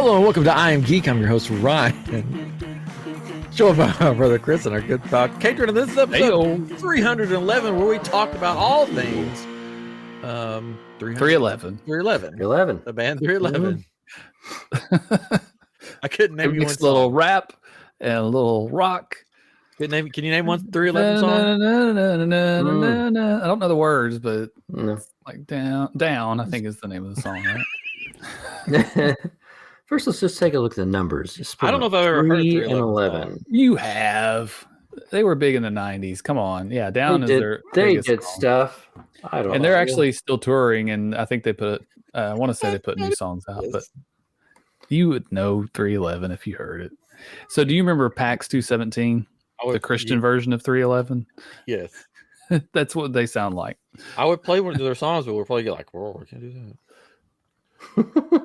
Hello and welcome to iamGEEK. I'm your host, Ryan. Show up my brother Chris and our good talk. Catering, this is episode 311, where we talk about all things 311. 311. The band 311. I couldn't name you one song. A little rap and a little rock. Can you name one 311 song? I don't know the words, but like down, I think is the name of the song, right? First, let's just take a look at the numbers. I don't know if I've ever heard 3 and 11. You have. They were big in the 90s. Come on. Yeah, Down is their biggest did song. Stuff. I don't know. And they're actually still touring, and I think they I want to say they put new songs out, but you would know 311 if you heard it. So do you remember PAX 217? The Christian version of 311? Yes. That's what they sound like. I would play one of their songs, but we'll probably get like, whoa, we can't do that.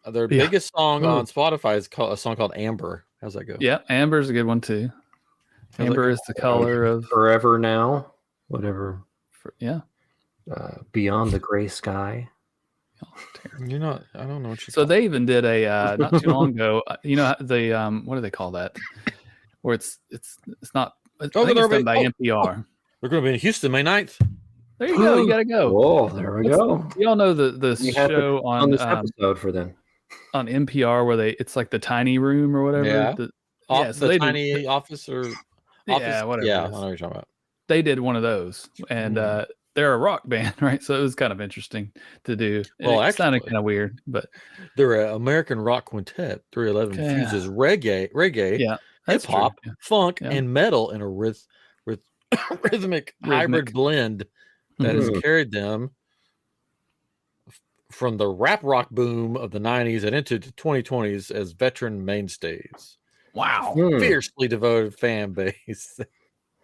Their biggest song on Spotify is a song called Amber. How's that go? Yeah, Amber's a good one too. Amber is the color of Forever Now, whatever. Beyond the Gray Sky. You're not. I don't know what you. So they even did a not too long ago. You know the what do they call that? Where it's not. I think it's done by NPR. We're going to be in Houston May 9th. There you go. You got to go. Oh, there we go. Y'all know the show on this episode for them on NPR where it's like the tiny room or whatever. Yeah. So the tiny office or office. Yeah, whatever. Yeah, I know what you're talking about. They did one of those, and they're a rock band, right? So it was kind of interesting to do. Well, it sounded kind of weird, but they're an American rock quintet. 311 fuses reggae, hip hop, funk, and metal in a rhythmic hybrid blend that has carried them from the rap rock boom of the 90s and into the 2020s as veteran mainstays. Wow. Fiercely devoted fan base.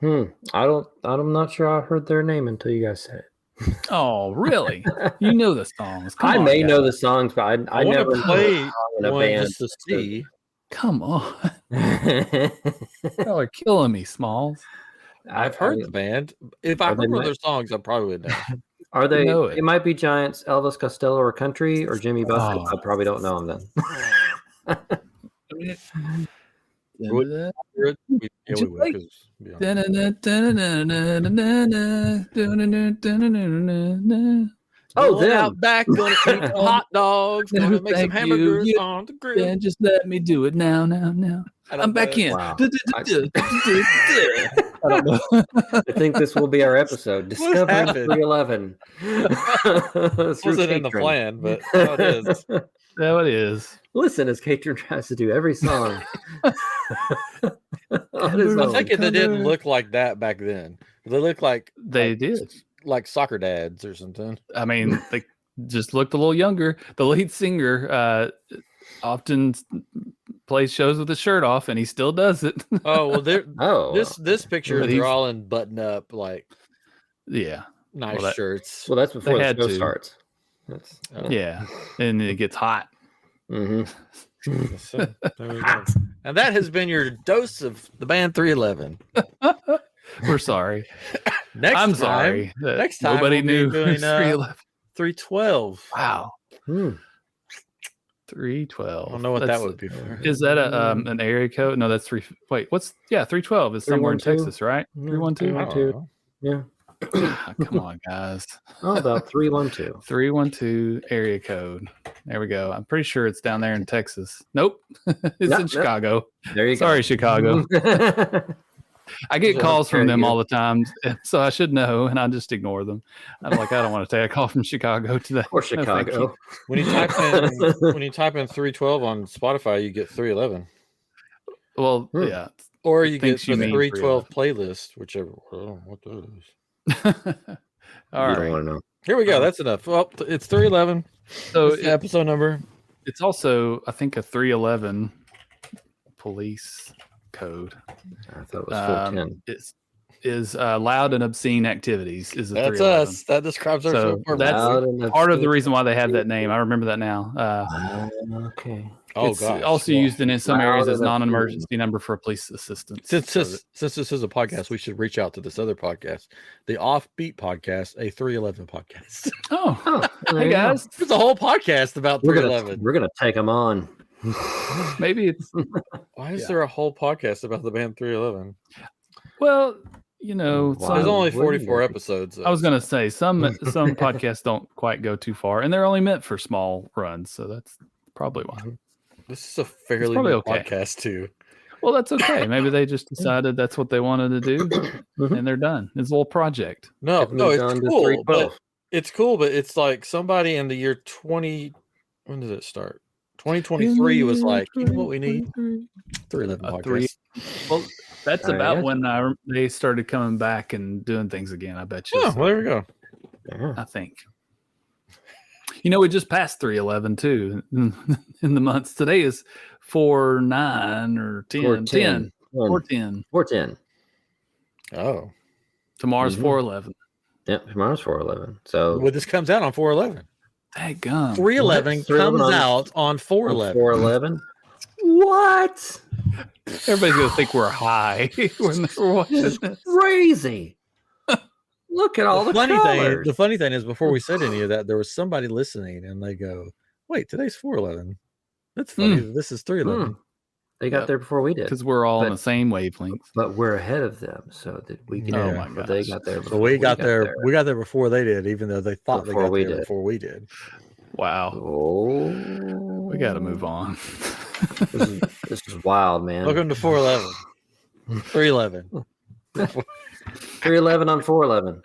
I'm not sure I heard their name until you guys said it. Oh, really? You know the songs. I may know the songs, but I never play in a band just to see. Come on. Y'all are killing me, Smalls. I've heard the band. If I remember their songs, I probably would know. Are they? It might be Giants, Elvis Costello, or Country, or Jimmy Buffett. I probably don't know them then. Out back, gonna eat hot dogs, gonna make some hamburgers on the grill. And just let me do it now. I'm back in. Wow. I think this will be our episode. Discovering 311. Wasn't in the plan, but it is. There it is. Listen, as Catron tries to do every song. I think they didn't look like that back then. They looked like did, like soccer dads or something. I mean, they just looked a little younger. The lead singer often plays shows with his shirt off, and he still does it. Oh well, this picture they're all in button up, like nice shirts. Well, that's before the show starts. And it gets hot. Mm-hmm. So, and that has been your dose of the band 311. We're sorry. Next time nobody knew 312. Wow. 312. I don't know what that would be for. Is that an area code? No, that's 3. Wait, 312 is somewhere in Texas, right? 312. Yeah. Come on, guys. How about 312? 312 area code. There we go. I'm pretty sure it's down there in Texas. Nope. It's in Chicago. There you go. Sorry, Chicago. I get calls from them all the time, so I should know, and I just ignore them. I'm like, I don't want to take a call from Chicago today. Or Chicago. No, when you type in 312 on Spotify, you get 311. Well, yeah. Or you get the 312 playlist, whichever. I don't know what that is. All right. Don't want to know. Here we go. That's enough. Well, it's 311. So the episode number. It's also, I think, a 311 police code. I thought it was 410. Is loud and obscene activities. Is that's us. That describes our show. That's part of the reason why they have that name. I remember that now. Okay. It's also used in some areas as non-emergency number for police assistance. Since this is a podcast, we should reach out to this other podcast, the Offbeat Podcast, a 311 podcast. Oh, hey guys, there's a whole podcast about 311. We're gonna take them on. Maybe it's. Why is there a whole podcast about the band 311? Well, you know, there's only 44 episodes. I was going to say some podcasts don't quite go too far, and they're only meant for small runs, so that's probably why. This is a fairly new podcast too. Well, that's okay. Maybe they just decided that's what they wanted to do, and they're done. It's a little project. No, it's cool. It's cool, but it's like somebody in the year 20. When did it start? 2023 was like, you know what we need? 311 podcast. Well, that's about when they started coming back and doing things again. I bet you. Oh, well, there we go. I think. You know, we just passed 311 too in the months. Today is 4/9 or 10. 4/10. Oh. Tomorrow's 4/11. Yep, tomorrow's 4/11. So this comes out on 4/11. Daggum. 311 comes out on 4/11. 4/11. What? Everybody's gonna think we're high when they're watching this. Crazy. Look at all the funny colors. thing. The funny thing is, before we said any of that, there was somebody listening, and they go, "Wait, today's 4/11. That's funny. This is 3/11." They got there before we did because we're all on the same wavelength. But we're ahead of them, so that we can. Oh my gosh. They got there. So we got there. We got there before they did, even though they thought they got there before we did. Wow. Oh, we got to move on. This is wild, man. Welcome to 4/11. 3/11. 3/11 on 4/11.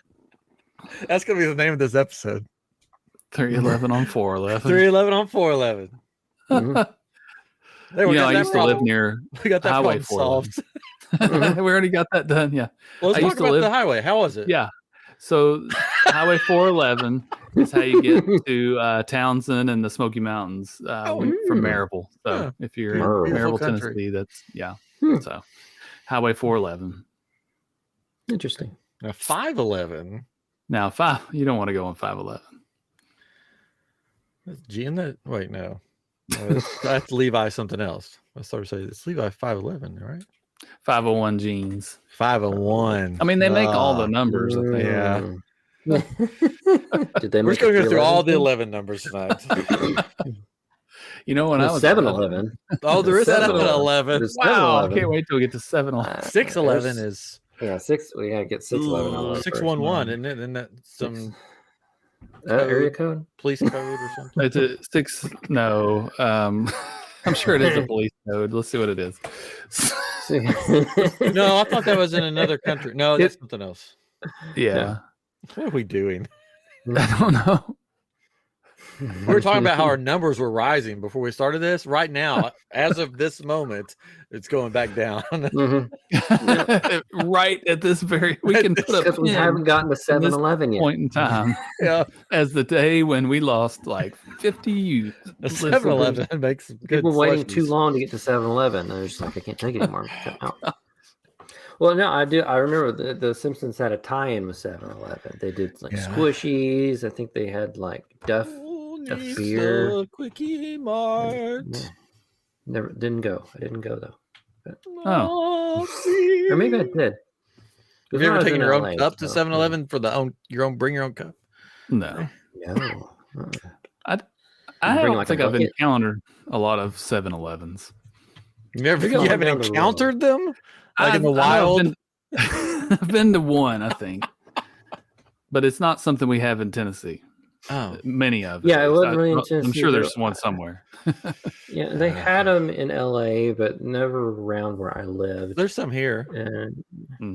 That's gonna be the name of this episode. 3/11 on 4/11. 3/11 on 4/11. I used to live near. We got that highway solved. We already got that done. Yeah. Well, let's talk about the highway. How was it? Yeah. So Highway 411 is how you get to Townsend and the Smoky Mountains from Maryville. So if you're in Maryville, Tennessee, that's So Highway 411. Interesting. Now 511. Now you don't want to go on 511. That's G in that. Wait, no. That's Levi something else. I started saying it's Levi 511, right? 501 jeans. 501. I mean, they make all the numbers. I think. Yeah. Did they? We're just going to go through all the 11 numbers tonight. You know, when I was 7-Eleven. Oh, there is 7-Eleven. Wow, I can't wait till we get to 7-Eleven. 611 is. Yeah, 6. We gotta get 611. 611, isn't it? Isn't that some area code? Police code or something? It's a 6. No, I'm sure it is a police code. Let's see what it is. No, I thought that was in another country. No, that's something else. Yeah. What are we doing? I don't know. We were talking about how our numbers were rising before we started this. Right now, as of this moment, it's going back down. Right at this very, we can put up. We haven't gotten to 7-Eleven yet. Point in time, as the day when we lost like 50 youth. 7-Eleven makes good. People waiting too long to get to 7-Eleven. They're just like, I can't take it anymore. Well, no, I do. I remember the Simpsons had a tie-in with 7-Eleven. They did like squishies. I think they had like Duff beer. Quickie Mart. Never didn't go. I didn't go though. But, or maybe I did. Have you ever taken your own cup to 7-Eleven for bring your own cup? No. No. I don't think I've encountered a lot of 7-Elevens. You haven't encountered them? Like in the wild? I've been to one, I think. But it's not something we have in Tennessee. Oh. Many of them. Yeah, it wasn't really in Tennessee. I'm sure there's one somewhere. Yeah, they had them in LA, but never around where I lived. There's some here. And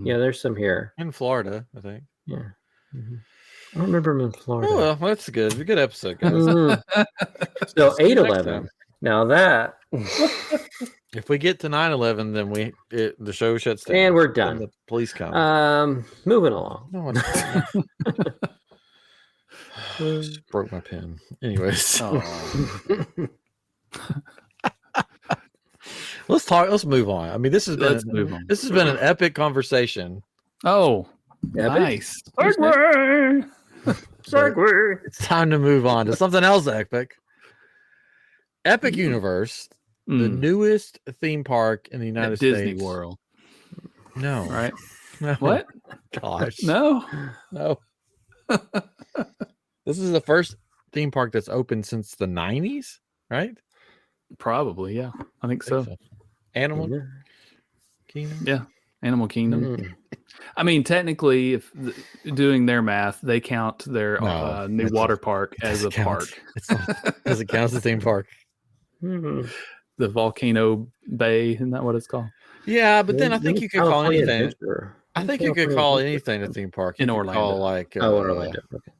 yeah, there's some here. In Florida, I think. Yeah. Mm-hmm. I remember them in Florida. Oh, well, that's good. It's a good episode, guys. So 8-11. Now that if we get to 9/11, then the show shuts down and we're done. The police come. Moving along. No Just broke my pen. Anyways, let's move on. I mean, this has been an epic conversation. Oh, nice. Segway. It's time to move on to something else epic. Epic Universe, the newest theme park in the United States. Disney World. No. Right? No. What? Gosh. No. This is the first theme park that's open since the 90s, right? Probably, yeah. I think so. Animal Kingdom? Yeah. Animal Kingdom. I mean, technically, if doing their math, they count their new water park as a park. It doesn't count as a theme park. The Volcano Bay, isn't that what it's called? Yeah, but then I think you could call anything. I think you could call anything a theme park. In Orlando. Orlando. Okay.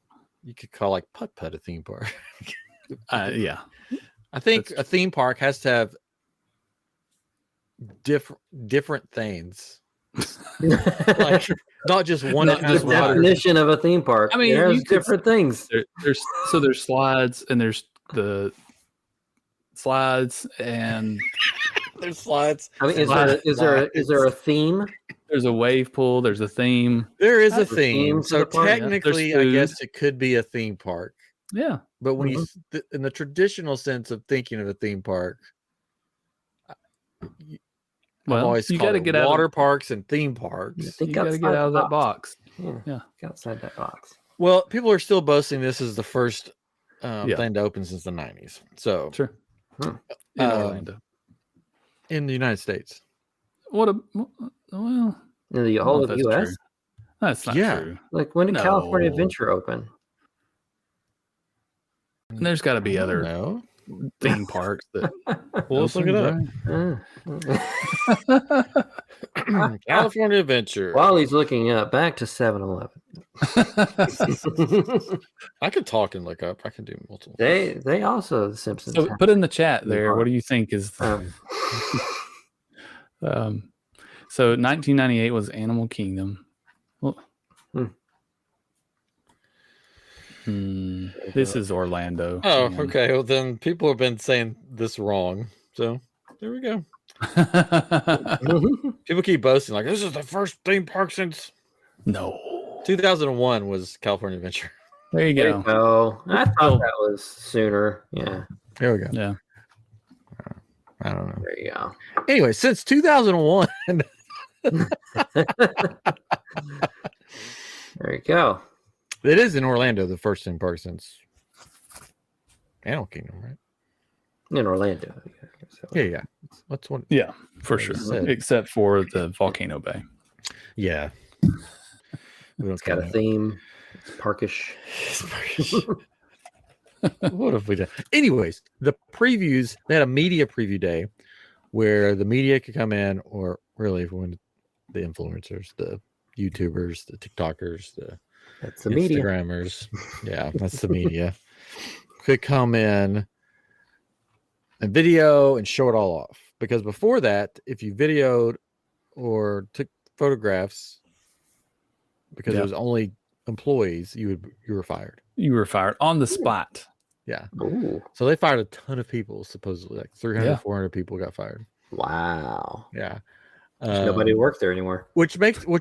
You could call like Putt-Putt a theme park. Yeah. I think a theme park has to have different things. Like not just one. Not just definition of a theme park. I mean, there's different things. There's slides, and there's the slides, and there's slides. I mean, is there a theme? There's a wave pool. There's a theme. There is a theme. So technically, I guess it could be a theme park. Yeah. But when you, in the traditional sense of thinking of a theme park, well, you got to get out water parks and theme parks. You got to get out of that box. Yeah. Get outside that box. Well, people are still boasting this is the first thing to open since the 90s. So sure. In Orlando. In the United States. Well, in the whole of the U.S. True. That's not true. Like when did California Adventure open? And there's got to be other theme parks that. Well, let's look it up. California Adventure. While he's looking up, back to 7-Eleven. I could talk and look up. I can do multiple. They also the Simpsons. So put in the chat there. What do you think is? So 1998 was Animal Kingdom. Well, this is Orlando. Oh, okay. Well, then people have been saying this wrong. So there we go. People keep boasting like this is the first theme park since 2001 was California Adventure. There you go. I thought that was sooner. Yeah. There we go. Yeah. I don't know. There you go. Anyway, since 2001. There you go. It is in Orlando, the first theme park since Animal Kingdom, right? In Orlando. Yeah. That's one. Yeah, for sure. Except for the Volcano Bay. Yeah. It's got a theme. It's parkish. What have we done? Anyways, the previews, they had a media preview day where the media could come in, or really when the influencers, the YouTubers, the TikTokers, that's the media. Instagrammers. Yeah, that's the media. Could come in and video and show it all off. Because before that, if you videoed or took photographs, because it was only employees, you were fired. You were fired on the spot. Yeah. Ooh. So they fired a ton of people, supposedly. Like 300, 400 people got fired. Wow. Yeah. Nobody worked there anymore. Which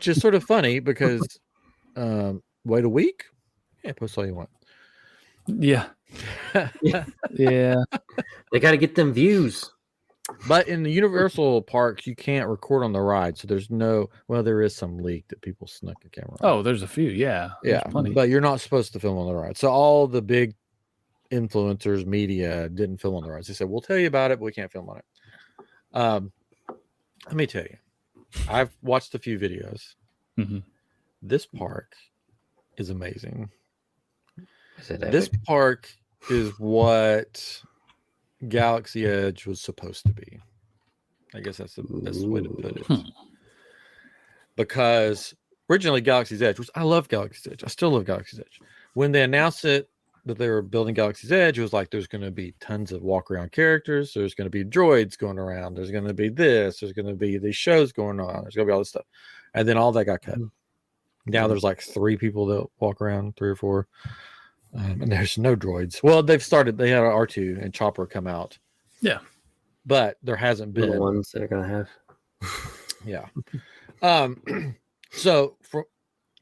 is sort of funny because wait a week? Yeah, post all you want. Yeah. Yeah. They got to get them views. But in the Universal parks, you can't record on the ride. So there's there is some leak that people snuck a camera on. Oh, there's a few. Yeah. Yeah. Plenty. But you're not supposed to film on the ride. So all the big influencers, media didn't film on the rides. They said, we'll tell you about it, but we can't film on it. Let me tell you, I've watched a few videos. Mm-hmm. This park is amazing. This park is what Galaxy Edge was supposed to be. I guess that's the best way to put it. Because originally Galaxy's Edge, which I love Galaxy's Edge. I still love Galaxy's Edge. When they announced that they were building Galaxy's Edge, it was like there's going to be tons of walk around characters. There's going to be droids going around. There's going to be this. There's going to be these shows going on. There's going to be all this stuff. And then all that got cut. Now there's like 3 people that walk around, 3 or 4. And there's no droids. Well, they had R2 and Chopper come out. Yeah. But there hasn't been the ones they're going to have. Yeah. So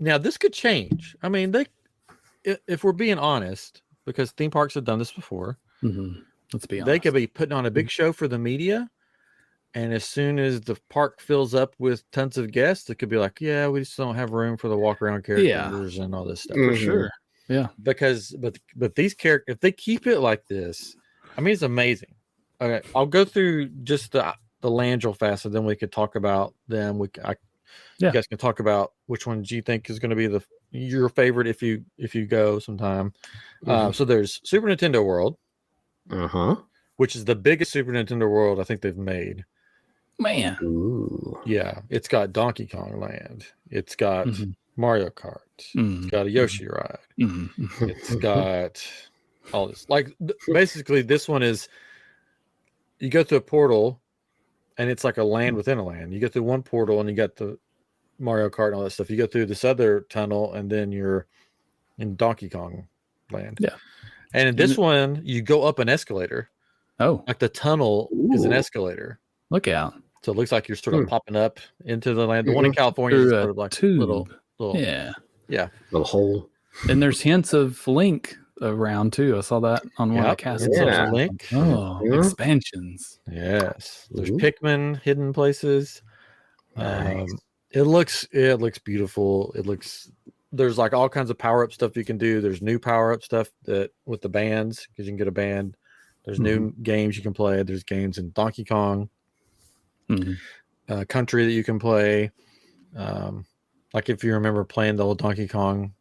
now this could change. I mean, if we're being honest, because theme parks have done this before, let's be honest. They could be putting on a big show for the media, and as soon as the park fills up with tons of guests, it could be like, yeah, we just don't have room for the walk around characters and all this stuff. For sure. Yeah. Because but these characters, if they keep it like this, I mean, it's amazing. Okay, I'll go through just the lands real fast, and then we could talk about them. You guys can talk about which ones you think is going to be your favorite if you go sometime. So there's Super Nintendo World, which is the biggest Super Nintendo World I think they've made. Man, yeah, it's got Donkey Kong Land, it's got Mario Kart, it's got a Yoshi ride, it's got all this. Like basically, this one is you go through a portal, and it's like a land within a land. You go through one portal, and you got the Mario Kart and all that stuff. You go through this other tunnel, and then you're in Donkey Kong Land. Yeah, and in this one, you go up an escalator. Oh, like the tunnel is an escalator. Look out! So it looks like you're sort of popping up into the land. The one in California is sort of like tube. Little, yeah, little hole. And there's hints of Link around too. I saw that on one of the castles. Yeah. Link. Expansions. Yes, there's Pikmin hidden places. Nice. It looks beautiful. There's like all kinds of power up stuff you can do. There's new power up stuff that with the bands, because you can get a band. There's new games you can play. There's games in Donkey Kong Country that you can play. Like if you remember playing the old Donkey Kong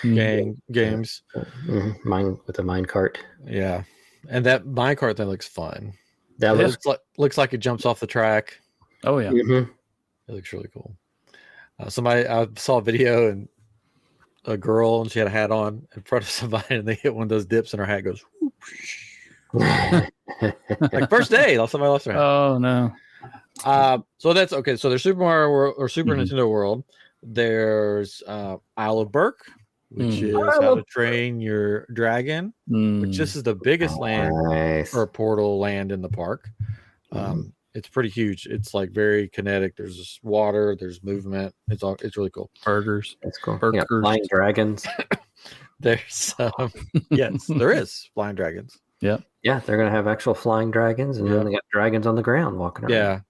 games. Mine with a minecart. Yeah. And that minecart thing looks fun. That looks like it jumps off the track. Oh yeah. It looks really cool. I saw a video and a girl, and she had a hat on in front of somebody, and they hit one of those dips, and her hat goes like first day, somebody lost their hat. Oh no. So that's okay. So there's Super Mario World or Super Nintendo World. There's Isle of Berk, which is how to train your dragon, which this is the biggest land or portal land in the park. It's pretty huge. It's like very kinetic. There's water, there's movement. It's really cool. Burgers. That's cool. Burgers. Yeah, flying dragons. There's yes, there is flying dragons. Yeah. Yeah, they're gonna have actual flying dragons, and then they got dragons on the ground walking around.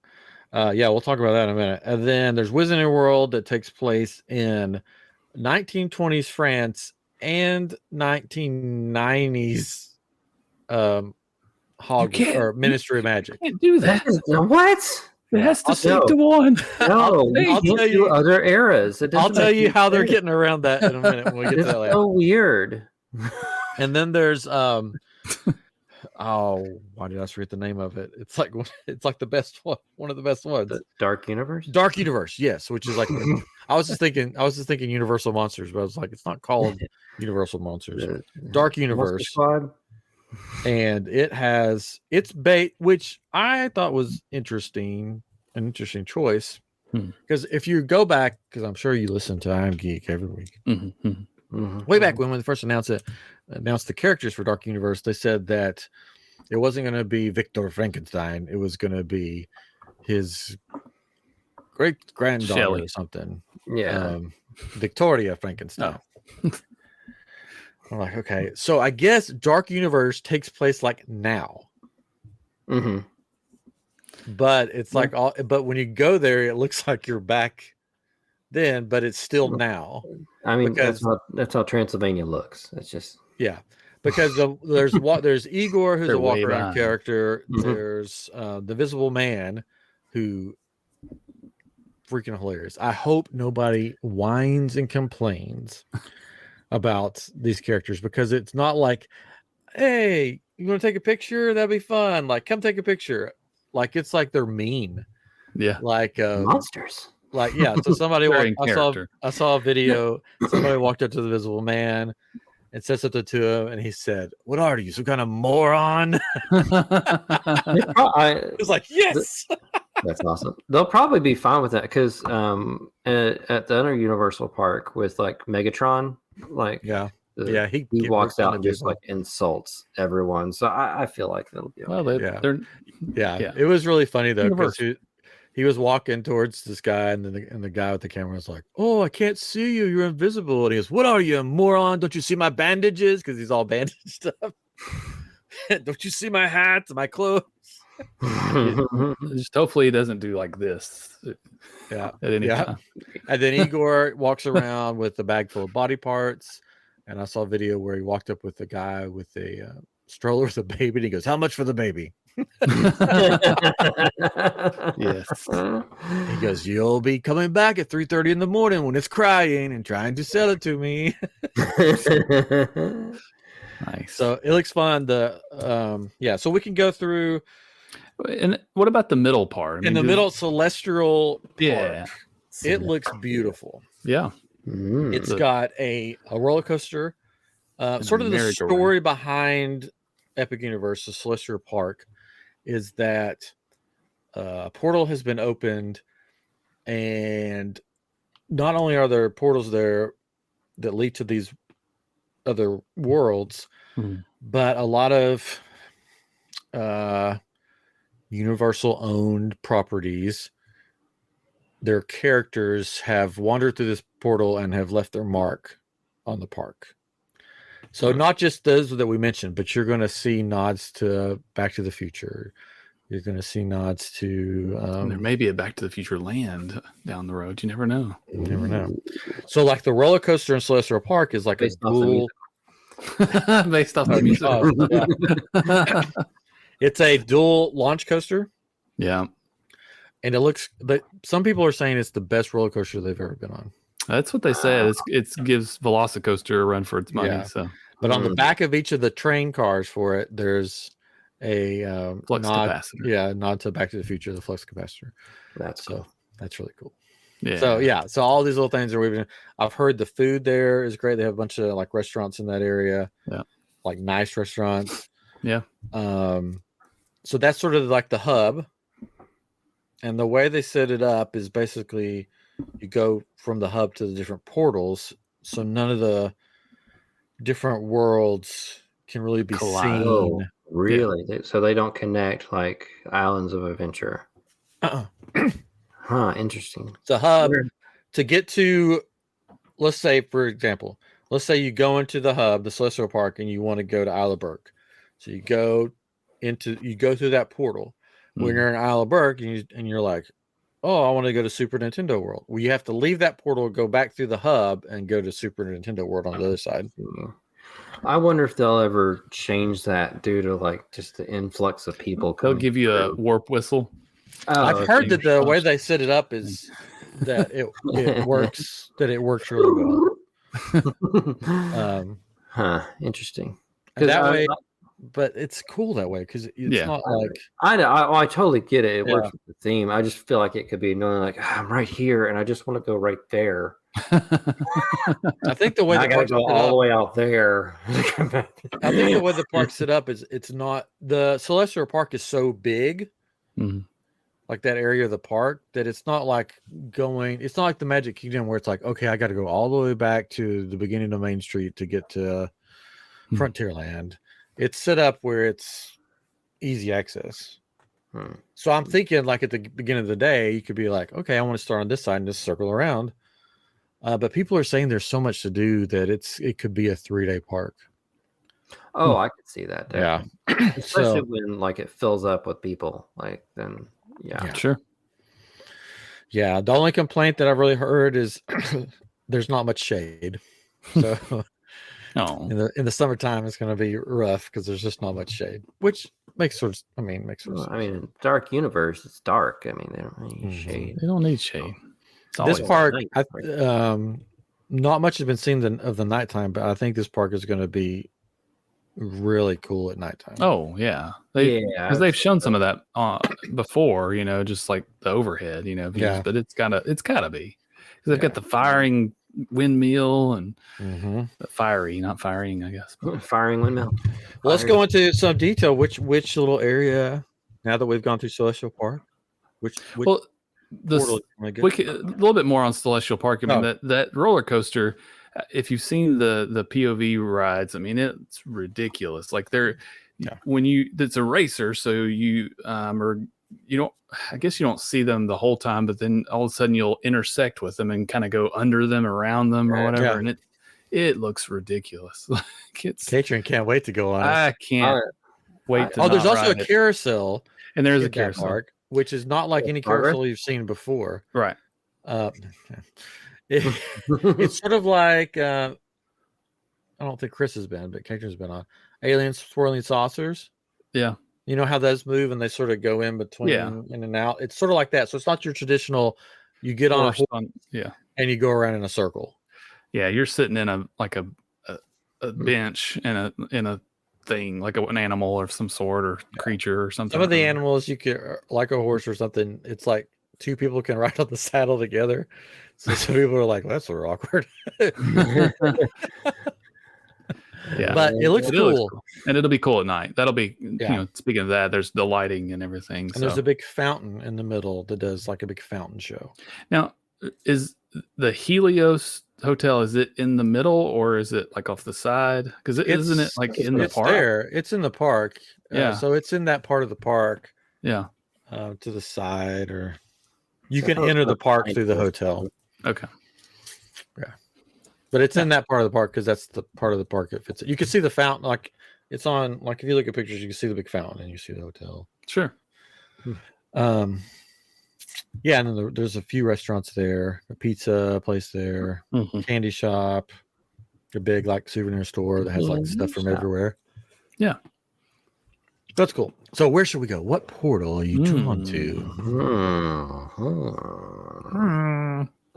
Yeah, we'll talk about that in a minute. And then there's Wizarding World that takes place in 1920s France and 1990s Hogwarts or Ministry of Magic. You can't do that. What? It has to stick to one. No, I'll tell you other eras. I'll tell you how they're getting around that in a minute when we get to that. It's so weird. And then there's why did I forget the name of it? It's like the best one of the best ones. The Dark Universe? Dark Universe, yes, which is like I was just thinking Universal Monsters, but I was like, it's not called Universal Monsters. Dark Universe. And it's bait, which I thought was an interesting choice. Because if you go back, because I'm sure you listen to iamGEEK every week. Way back when they first announced the characters for Dark Universe, they said that it wasn't going to be Victor Frankenstein. It was going to be his great granddaughter or something. Yeah. Victoria Frankenstein. Oh. I'm like, okay. So I guess Dark Universe takes place like now. But it's like but when you go there, it looks like you're back then, but it's still now. I mean, that's how Transylvania looks. It's just because there's Igor, who's a walk around character. There's the Invisible Man, who freaking hilarious. I hope nobody whines and complains about these characters, because it's not like, hey, you want to take a picture? That'd be fun. Like, come take a picture. Like, it's like they're mean. Yeah, like monsters. Like, yeah. So somebody I saw a video. Somebody walked up to the Invisible Man and said something to him, and he said, "What are you, some kind of moron?" It's like, yes. That's awesome. They'll probably be fine with that, because at the other Universal Park with like Megatron, like he walks out and just like insults everyone. So I feel like they'll be okay. It was really funny though, because he was walking towards this guy, and then the guy with the camera was like, "Oh, I can't see you. You're invisible." And he goes, "What are you, a moron? Don't you see my bandages?" Because he's all bandaged up. "Don't you see my hat, my clothes?" Just hopefully he doesn't do like this. At any time. And then Igor walks around with a bag full of body parts. And I saw a video where he walked up with a guy with a stroller with a baby, and he goes, "How much for the baby?" Yes. He goes, "You'll be coming back at 3:30 in the morning when it's crying and trying to sell it to me." Nice. So it looks fun. So we can go through. And what about the middle part? In the middle celestial park, yeah, it looks beautiful. Yeah. It's got a roller coaster. Sort of the story behind Epic Universe, the Celestial Park, is that a portal has been opened, and not only are there portals there that lead to these other worlds, but a lot of Universal owned properties, their characters have wandered through this portal and have left their mark on the park. So not just those that we mentioned, but you're going to see nods to Back to the Future. You're going to see nods to there may be a Back to the Future land down the road. You never know. You never know. So like the roller coaster in Celestial Park is like based a dual based off the music. It's a dual launch coaster. Yeah. And it looks, but some people are saying it's the best roller coaster they've ever been on. That's what they say. It gives Velocicoaster a run for its money. Yeah. So, but on the back of each of the train cars for it, there's a flux capacitor. Yeah, nod to Back to the Future, the flux capacitor. That's really cool. Yeah. So all these little things are weaving. I've heard the food there is great. They have a bunch of like restaurants in that area. Yeah, like nice restaurants. Yeah. So that's sort of like the hub. And the way they set it up is basically you go from the hub to the different portals. So none of the different worlds can really be seen. Oh, really? Yeah. So they don't connect like Islands of Adventure. Huh, interesting. It's a hub to get to, let's say, for example, let's say you go into the hub, the Celestial Park, and you want to go to Isle of Berk. So you go through that portal. When you're in Isle of Berk and you're like, oh, I want to go to Super Nintendo World. Well, you have to leave that portal, go back through the hub, and go to Super Nintendo World on the other side. I wonder if they'll ever change that due to like just the influx of people. They'll give you a warp whistle. I've heard that the way they set it up is that it works. That it works really well. Interesting. That way. But it's cool that way because it's not like I totally get it. It works with the theme. I just feel like it could be annoying. Like I'm right here, and I just want to go right there. I think the way I gotta go all the way out there. I think the way the park's set up is it's not the Celestial Park is so big, like that area of the park that it's not like going. It's not like the Magic Kingdom where it's like, okay, I got to go all the way back to the beginning of Main Street to get to Frontierland. It's set up where it's easy access. So I'm thinking like at the beginning of the day, you could be like, okay, I want to start on this side and just circle around. But people are saying there's so much to do that it could be a 3-day park. Oh, I could see that. Definitely. Yeah. Especially when like it fills up with people, like then Sure. Yeah. The only complaint that I've really heard is there's not much shade. So in the summertime, it's going to be rough because there's just not much shade, which makes sense. I mean, in Dark Universe, it's dark. I mean, they don't need shade. They don't need shade. This park, not much has been seen of the nighttime, but I think this park is going to be really cool at nighttime. Oh yeah, because they've shown some of that before. Just like the overhead. Views, but it's gotta be because they've got the firing windmill and fiery, not firing, I guess. Firing windmill. Well, let's go into some detail. Which little area? Now that we've gone through Celestial Park, a little bit more on Celestial Park. I mean that roller coaster. If you've seen the POV rides, I mean it's ridiculous. Like it's a racer, so you don't. I guess you don't see them the whole time, but then all of a sudden you'll intersect with them and kind of go under them, around them, or whatever, and it looks ridiculous. Katrin can't wait to go on. I can't wait. There's also a carousel, and there's a carousel park, which is not like any carousel you've seen before. Right. It's sort of like I don't think Chris has been, but Katrin's been on Alien Swirling Saucers. Yeah. You know how those move and they sort of go in between in and out? It's sort of like that. So it's not your traditional, you get on a horse and you go around in a circle. Yeah, you're sitting in a bench in a thing, like an animal or some sort or creature or something. Some of the animals you could, like a horse or something, it's like two people can ride on the saddle together. So some people are like, well, that's sort of awkward. Yeah, but it looks cool. And it'll be cool at night. That'll be, speaking of that, there's the lighting and everything. And there's a big fountain in the middle that does like a big fountain show. Now, is the Helios Hotel, is it in the middle or is it like off the side? Because isn't it like in the park? It's in the park. Yeah. So it's in that part of the park. Yeah. To the side, or you can enter the park through the hotel. Okay. Yeah. But it's in that part of the park because that's the part of the park that fits it. You can see the fountain, like it's on, like if you look at pictures, you can see the big fountain and you see the hotel. Sure. Yeah, and then there's a few restaurants there, a pizza place there, candy shop, a big like souvenir store that has like stuff from everywhere. Yeah. That's cool. So where should we go? What portal are you drawn to?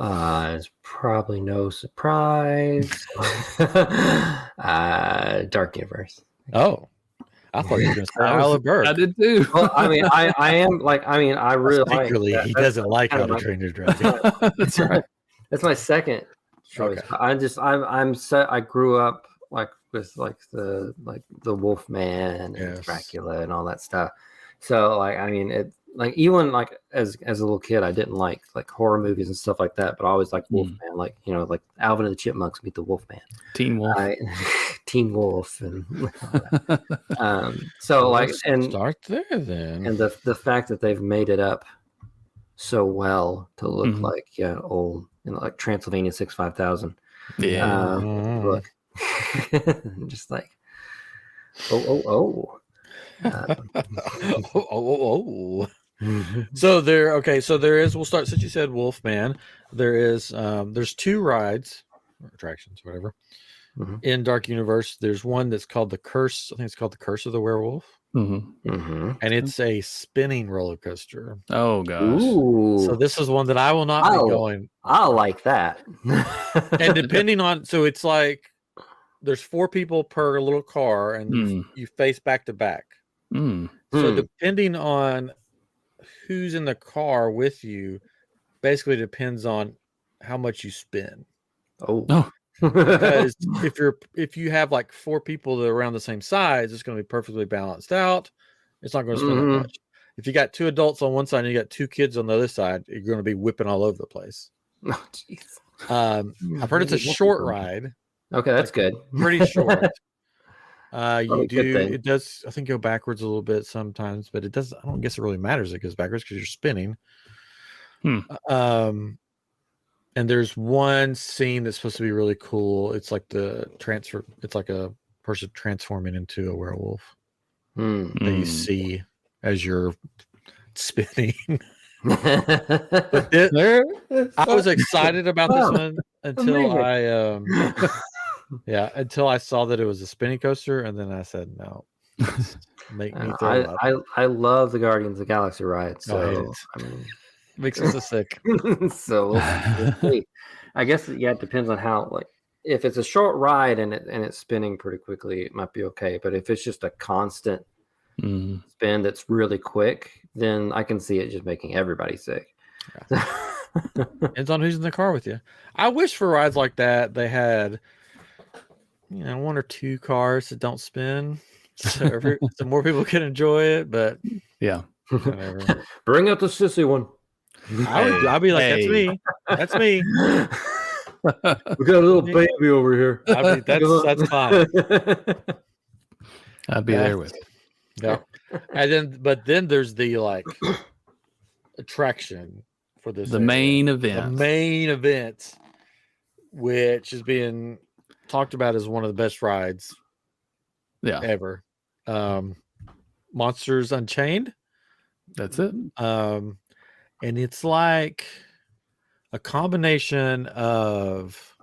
It's probably no surprise. Dark Universe. Oh, I thought you were going to say Isle of Berg. I did too. Well, I mean, I really like. He doesn't like How to Train Your Dragon. That's right. That's my second choice. Okay. I grew up like with like the Wolfman and Dracula and all that stuff. So like, I mean, it like even like as a little kid, I didn't like horror movies and stuff like that, but I always liked Wolfman, like like Alvin and the Chipmunks meet the Wolfman, Teen Wolf, Teen Wolf, and so like and start there then, and the fact that they've made it up so well to look like old, like Transylvania 65000. Yeah, look, just like oh. So there is, we'll start since you said Wolfman. There is there's two rides or attractions, whatever, in Dark Universe. There's one that's called the Curse. I think it's called the Curse of the Werewolf. And it's a spinning roller coaster. Oh gosh. Ooh. So this is one that I will not be going. I like that. And depending on, so it's like there's 4 people per little car and you face back to back. So depending on who's in the car with you, basically depends on how much you spin. Because if you have like 4 people that are around the same size, it's going to be perfectly balanced out. It's not going to spin that much. If you got 2 adults on one side and you got 2 kids on the other side, you're going to be whipping all over the place. Oh, jeez. I've heard it's a short ride. Okay, that's good. Pretty short. It does, I think, go backwards a little bit sometimes, but it does. I don't guess it really matters. It goes backwards because you're spinning. And there's one scene that's supposed to be really cool. It's like it's like a person transforming into a werewolf that you see as you're spinning. I was excited about this one until I saw that it was a spinning coaster, and then I said no. Make me throw up. I love the Guardians of the Galaxy ride, so makes me so sick. So I guess it depends on how, like, if it's a short ride and it's spinning pretty quickly, it might be okay. But if it's just a constant spin that's really quick, then I can see it just making everybody sick. Depends on who's in the car with you. I wish for rides like that they had 1 or 2 cars that don't spin, so more people can enjoy it. But whatever. Bring out the sissy one. I'll be like, that's me. We got a little baby over here. That's fine. I'll be there with. Yeah. And then there's the like attraction for this. The main event, which is being talked about as one of the best rides ever. Monsters Unchained. That's it. And it's like a combination of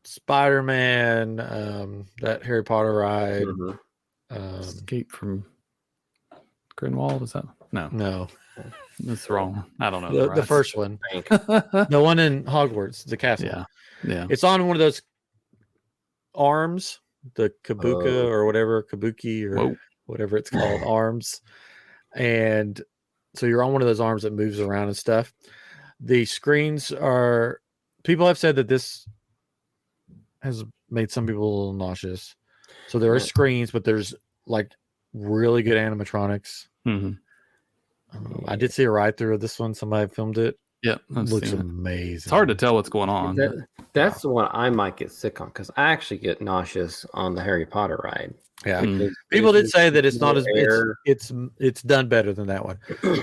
Spider-Man, that Harry Potter ride, Escape from Grindelwald, is that? No. That's wrong. I don't know. The first one. The one in Hogwarts, the castle. Yeah. It's on one of those arms, the Kabuki or whatever it's called, arms. And so you're on one of those arms that moves around and stuff. The screens are, people have said that this has made some people a little nauseous. So there are screens, but there's like really good animatronics. I did see a ride through of this one. Somebody filmed it. Yeah, looks amazing. It's hard to tell what's going on. That's the one I might get sick on because I actually get nauseous on the Harry Potter ride. Yeah, people did say that it's not as it's done better than that one.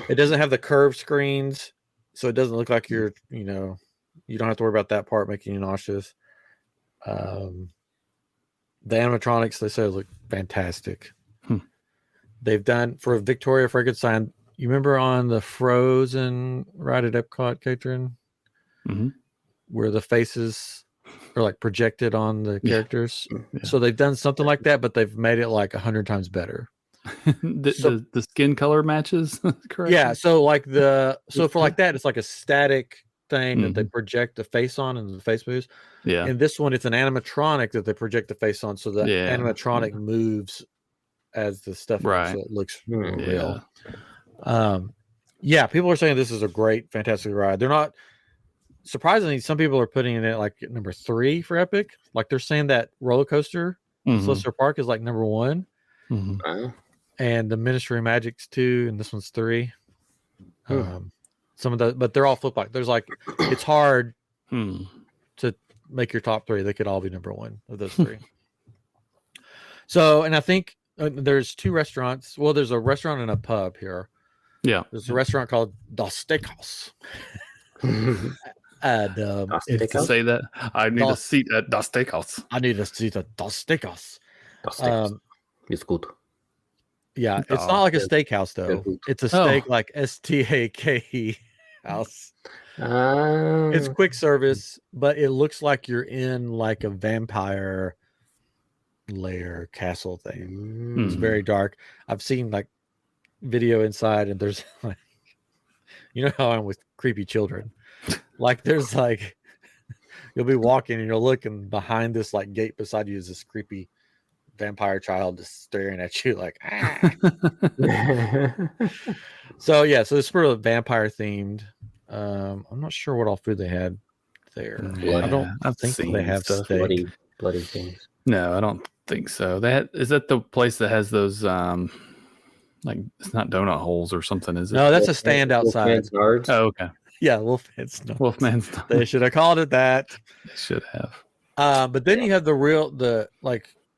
It doesn't have the curved screens, so it doesn't look like you don't have to worry about that part making you nauseous. The animatronics, they say, look fantastic. They've done for Victoria Frankenstein. You remember on the Frozen ride at Epcot, Katrin, where the faces are like projected on the characters? Yeah. So they've done something like that, but they've made it like 100 times better. the skin color matches, correct? Yeah. So for like that, it's like a static thing that they project the face on, and the face moves. Yeah. And this one, it's an animatronic that they project the face on, so the animatronic moves as the stuff moves, so it looks real. People are saying this is a great, fantastic ride. They're not, surprisingly, some people are putting it like at number 3 for Epic. Like they're saying that roller coaster, Celestial Park, is like number 1, and the Ministry of Magic's 2, and this one's 3. Some of the, but they're all flip like. There's like, it's hard to make your top 3. They could all be number 1 of those 3. So, and I think there's 2 restaurants. Well, there's a restaurant and a pub here. Yeah, there's a restaurant called Das Steakhouse. And to say that, I need a seat at Das Steakhouse. I need a seat at Das Steakhouse. It's good. Yeah, it's not like a steakhouse though. It's a steak like STAKE house. It's quick service, but it looks like you're in like a vampire lair castle thing. It's very dark. I've seen like video inside, and there's like, you know how I'm with creepy children. Like there's like, you'll be walking and you'll look, and behind this like gate beside you is this creepy vampire child just staring at you like, So it's sort of vampire themed. I'm not sure what all food they had there. I don't think they have steak. Bloody things. No, I don't think so. Is that the place that has those like, it's not donut holes or something, is it? No, that's a stand outside. Oh, okay. Yeah, Wolfman's Nuts. Wolfman's Nuts. They should have called it that. They should have. But then you have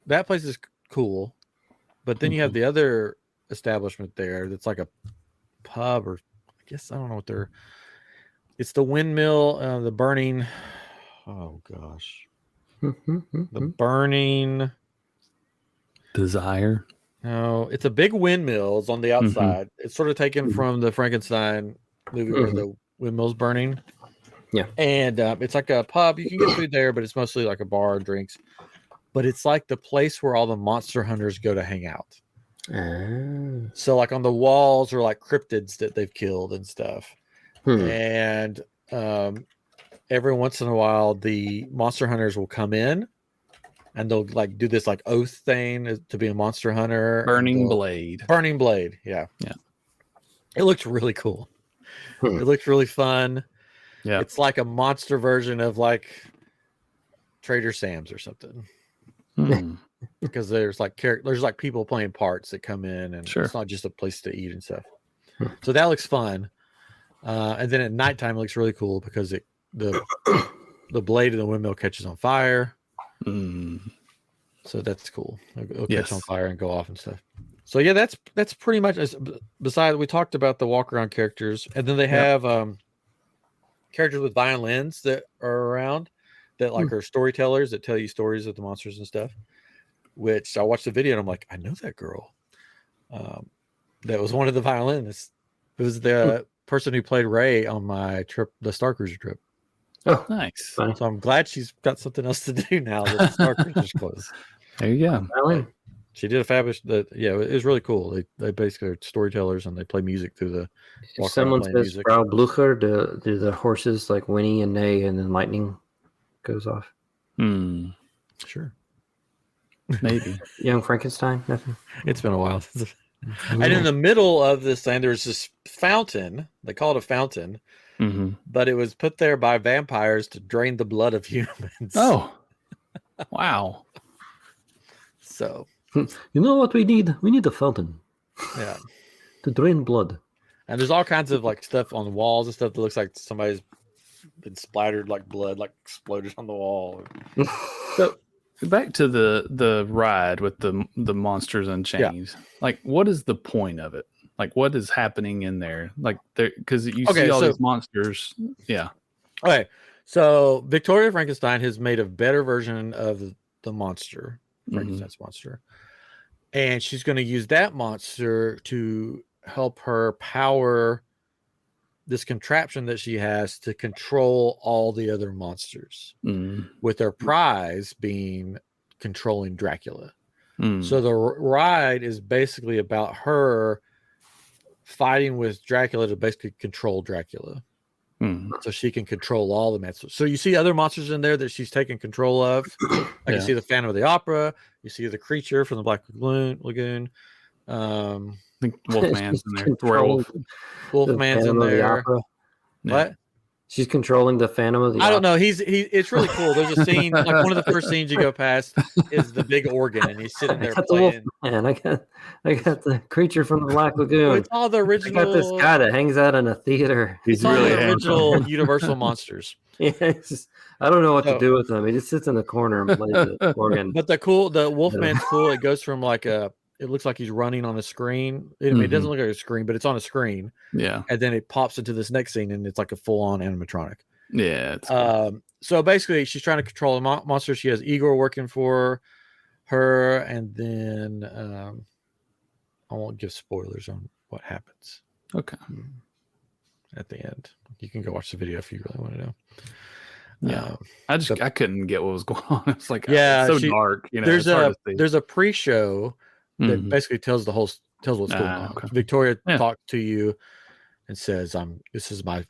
that place is cool, but then you have the other establishment there that's like a pub, or I guess I don't know what they're. It's the windmill, the burning. Oh gosh, the burning desire. No, it's a big windmill. It's on the outside. It's sort of taken from the Frankenstein movie where the windmill's burning. Yeah, and it's like a pub. You can get food there, but it's mostly like a bar and drinks. But it's like the place where all the monster hunters go to hang out. So like on the walls are like cryptids that they've killed and stuff. And every once in a while, the monster hunters will come in, and they'll like do this like oath thing to be a monster hunter. Burning blade. Yeah. It looks really cool. It looks really fun. Yeah. It's like a monster version of like Trader Sam's or something. Because there's like people playing parts that come in, and it's not just a place to eat and stuff. So that looks fun. And then at nighttime it looks really cool because the blade of the windmill catches on fire. So that's cool. It'll catch on fire and go off and stuff. So yeah, that's pretty much. Besides, we talked about the walk around characters, and then they have characters with violins that are around that like are storytellers that tell you stories of the monsters and stuff. Which I watched the video and I'm like, I know that girl. That was one of the violinists. It was the person who played Ray on my trip, the Star Cruiser trip. Oh, nice. So I'm glad she's got something else to do now that the Star Cruiser's closed. There you go. She did a fabulous. It was really cool. They basically are storytellers and they play music through the. If someone says Frau Blucher, do the horses like whinny and neigh, and then lightning goes off? Sure. Maybe. Young Frankenstein? Nothing. It's been a while. And in the middle of this land, there's this fountain. They call it a fountain, but it was put there by vampires to drain the blood of humans. Oh, wow. So, you know what we need? We need a fountain. Yeah. To drain blood. And there's all kinds of like stuff on the walls and stuff that looks like somebody's been splattered, like blood, like exploded on the wall. So back to the ride with the monsters and chains. Yeah. Like, what is the point of it? Like, what is happening in there? Like, there because you see all these monsters. Yeah. Okay. So Victoria Frankenstein has made a better version of the monster, Frankenstein's monster, and she's going to use that monster to help her power this contraption that she has to control all the other monsters, with their prize being controlling Dracula. So the ride is basically about her fighting with Dracula to basically control Dracula. So she can control all the monsters. So you see other monsters in there that she's taking control of. Like you see the Phantom of the Opera. You see the creature from the Black Lagoon. I think Wolfman's in there. Werewolf. Wolfman's in there. What? She's controlling the Phantom of the I don't know. It's really cool. There's a scene, like one of the first scenes you go past is the big organ, and he's sitting there playing. Man, I got the creature from the Black Lagoon. It's all the original. I got this guy that hangs out in a theater. He's really the original Universal monsters. Yeah, I don't know what to do with him. He just sits in the corner and plays the organ. But the Wolfman's cool. It goes from like it looks like he's running on a screen. I mean, it doesn't look like a screen, but it's on a screen. Yeah. And then it pops into this next scene, and it's like a full-on animatronic. Yeah. It's cool. So basically, she's trying to control the monster. She has Igor working for her, and then I won't give spoilers on what happens. Okay. At the end, you can go watch the video if you really want to know. Yeah, I couldn't get what was going on. It's like it's so dark. You know, there's a pre-show that basically tells what's going on. Okay. Victoria talks to you and says, this is my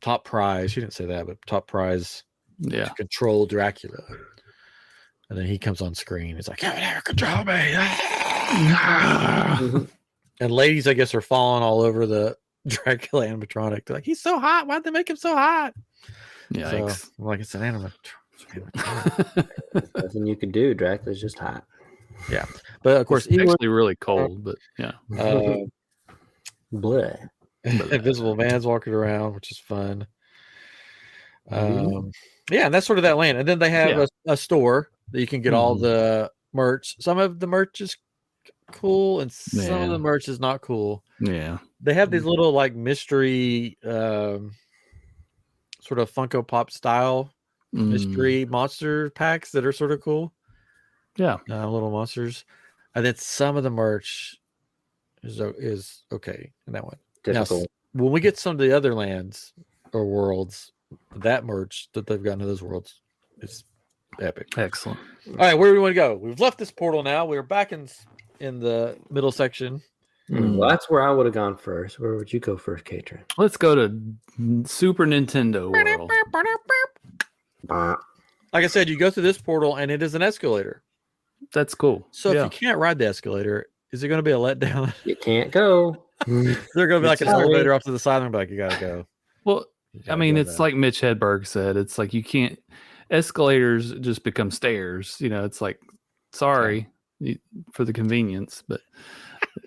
top prize." She didn't say that, but top prize to control Dracula. And then he comes on screen. It's like, "You never control me." And ladies, I guess, are falling all over the Dracula animatronic. They're like, "He's so hot. Why'd they make him so hot?" Yeah, so, like it's an animatronic. There's nothing you can do. Dracula's just hot. Yeah, but of course, it's actually really cold. But yeah, bleh. Invisible Man's walking around, which is fun. And that's sort of that land. And then they have a store that you can get all the merch. Some of the merch is cool, and some of the merch is not cool. Yeah, they have these little like mystery, sort of Funko Pop style mystery monster packs that are sort of cool. Yeah, little monsters, and then some of the merch is okay in that one. Difficult. Now, when we get some of the other lands or worlds, that merch that they've got into those worlds is epic. Excellent. All right, where do we want to go? We've left this portal now. We're back in the middle section. Well, that's where I would have gone first. Where would you go first, Katrin? Let's go to Super Nintendo world. Like I said, you go through this portal, and it is an escalator. That's cool. So if you can't ride the escalator, is it going to be a letdown? You can't go. They're going to be like an elevator off to the side, and be like, "You got to go." Well, I mean, it's like Mitch Hedberg said. It's like you can't. Escalators just become stairs. You know, it's like, sorry for the convenience, but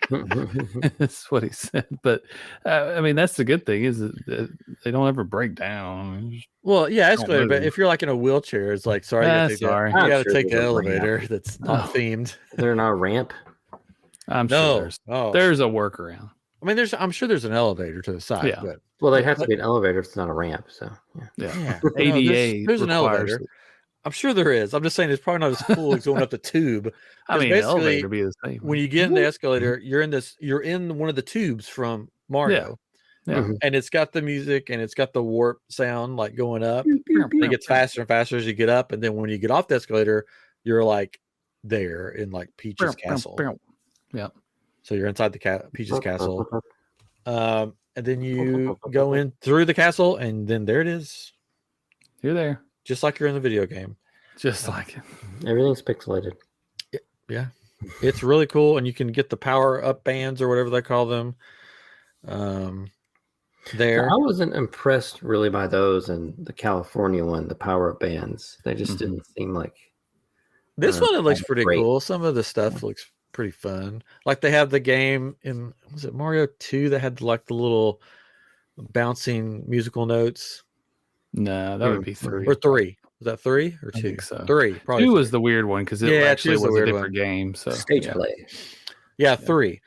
that's what he said. But I mean, that's the good thing is that they don't ever break down. Well, yeah, escalator. But if you're like in a wheelchair, it's like, sorry, you got to take the elevator that's not themed. They're not a ramp. I'm sure there's a workaround. I mean, I'm sure there's an elevator to the side. Yeah. But well, they have to be an elevator if it's not a ramp. So yeah. ADA. There's an elevator. I'm sure there is. I'm just saying it's probably not as cool as going up the tube. I mean, basically, the elevator would be the same. When you get in the escalator, you're in one of the tubes from Mario. Yeah. And it's got the music and it's got the warp sound like going up. It gets faster and faster as you get up. And then when you get off the escalator, you're like there in like Peach's castle. Yeah. So you're inside the Peach's castle. And then you go in through the castle, and then there it is. You're there. Just like you're in the video game. Just like it. Everything's pixelated. Yeah. It's really cool. And you can get the power-up bands or whatever they call them. There. I wasn't impressed really by those and the California one, the power-up bands. They just didn't seem like... This one, it looks pretty cool. Some of the stuff looks pretty fun. Like they have the game in, was it Mario 2 that had like the little bouncing musical notes? No, that would be 3. Or 3. Was that 3 or 2? I think so. 3. Probably 2 was the weird one because it actually was a different game. So stage play. Yeah, 3.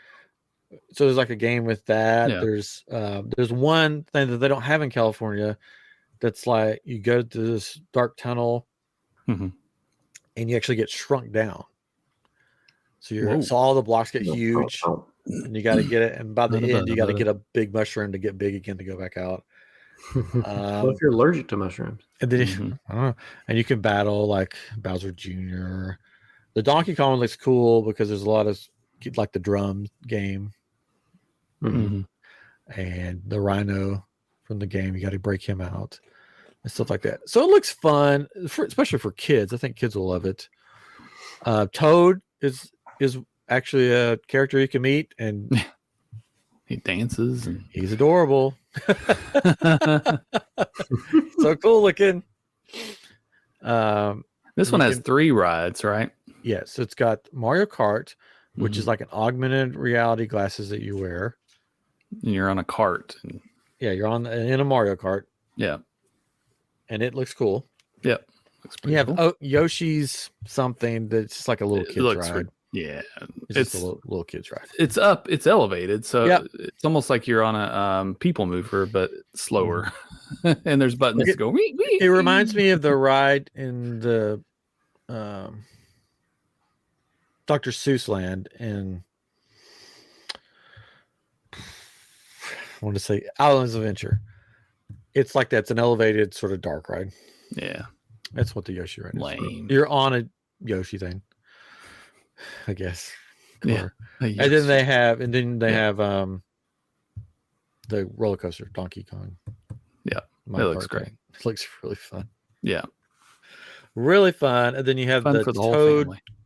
So there's like a game with that. Yeah. There's one thing that they don't have in California that's like you go to this dark tunnel and you actually get shrunk down. So all the blocks get huge and you got to get it. And by the end, you got to get a big mushroom to get big again to go back out. What if you're allergic to mushrooms? And then I don't know. And you can battle like Bowser Jr. The Donkey Kong looks cool because there's a lot of like the drum game. And the rhino from the game, you got to break him out and stuff like that. So it looks fun, especially for kids. I think kids will love it. Toad is actually a character you can meet, and he dances and he's adorable. So cool looking. This one has 3 rides, right? Yes, it's got Mario Kart, which is like an augmented reality glasses that you wear. And you're on a cart. Yeah, you're in a Mario Kart. Yeah. And it looks cool. Yep. You have Yoshi's something that's just like a little kid's ride. It's just a little kid's ride. It's elevated. So it's almost like you're on a people mover, but slower. And there's buttons that go. It reminds me of the ride in the Dr. Seuss land in, I want to say Islands of Adventure. It's like that's an elevated sort of dark ride. Yeah. That's what the Yoshi ride is. Lame. You're on a Yoshi thing, I guess. Yeah. And then they have the roller coaster, Donkey Kong. Yeah. It looks great. It looks really fun. Yeah. Really fun. And then you have the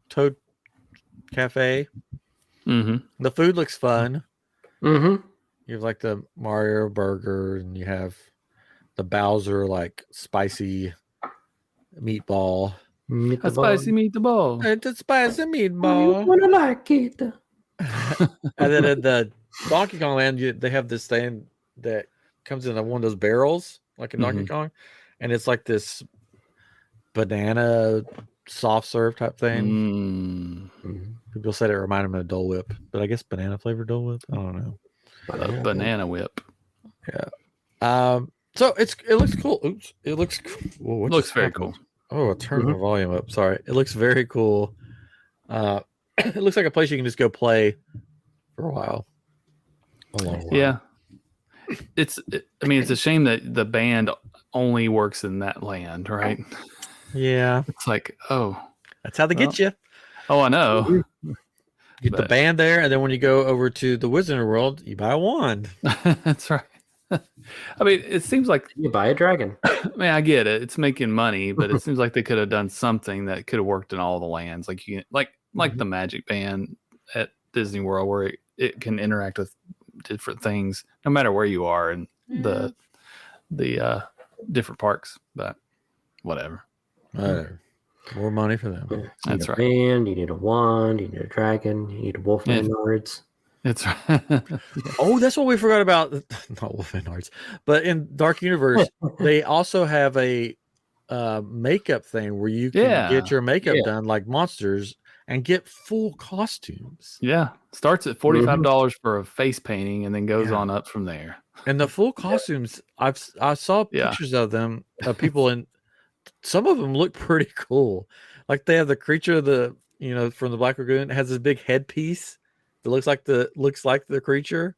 Toad Cafe. The food looks fun. You have like the Mario burger, and you have the Bowser like spicy meatball. A spicy meatball. It's a spicy meatball. I wanna like it. And then at the Donkey Kong land, they have this thing that comes in one of those barrels, like in Donkey Kong, and it's like this banana soft serve type thing. People said it reminded them of Dole Whip, but I guess banana flavored Dole Whip. I don't know. Banana whip. Yeah. So it looks cool. Oops. It looks cool. It looks very cool. Oh, I'll turn the volume up. Sorry. It looks very cool. It looks like a place you can just go play for a while. A long while. Yeah. It's a shame that the band only works in that land, right? Yeah. It's like, that's how they get you. Oh, I know. You get the band there, and then when you go over to the Wizarding World, you buy a wand. That's right. I mean, it seems like you buy a dragon. I mean, I get it; it's making money, but it seems like they could have done something that could have worked in all the lands, like the Magic Band at Disney World, where it can interact with different things no matter where you are in the different parks. But whatever. More money for them. That's right. Band, you need a wand, you need a dragon, you need Wolfman Nards. That's right. Oh, that's what we forgot about. Not Wolfman Nards, but in Dark Universe, they also have a makeup thing where you can get your makeup done like monsters and get full costumes. Yeah. Starts at $45 for a face painting and then goes on up from there. And the full costumes, I saw pictures of them, of people, and some of them look pretty cool. Like they have the creature of from the Black Lagoon. It has this big headpiece that looks like the creature.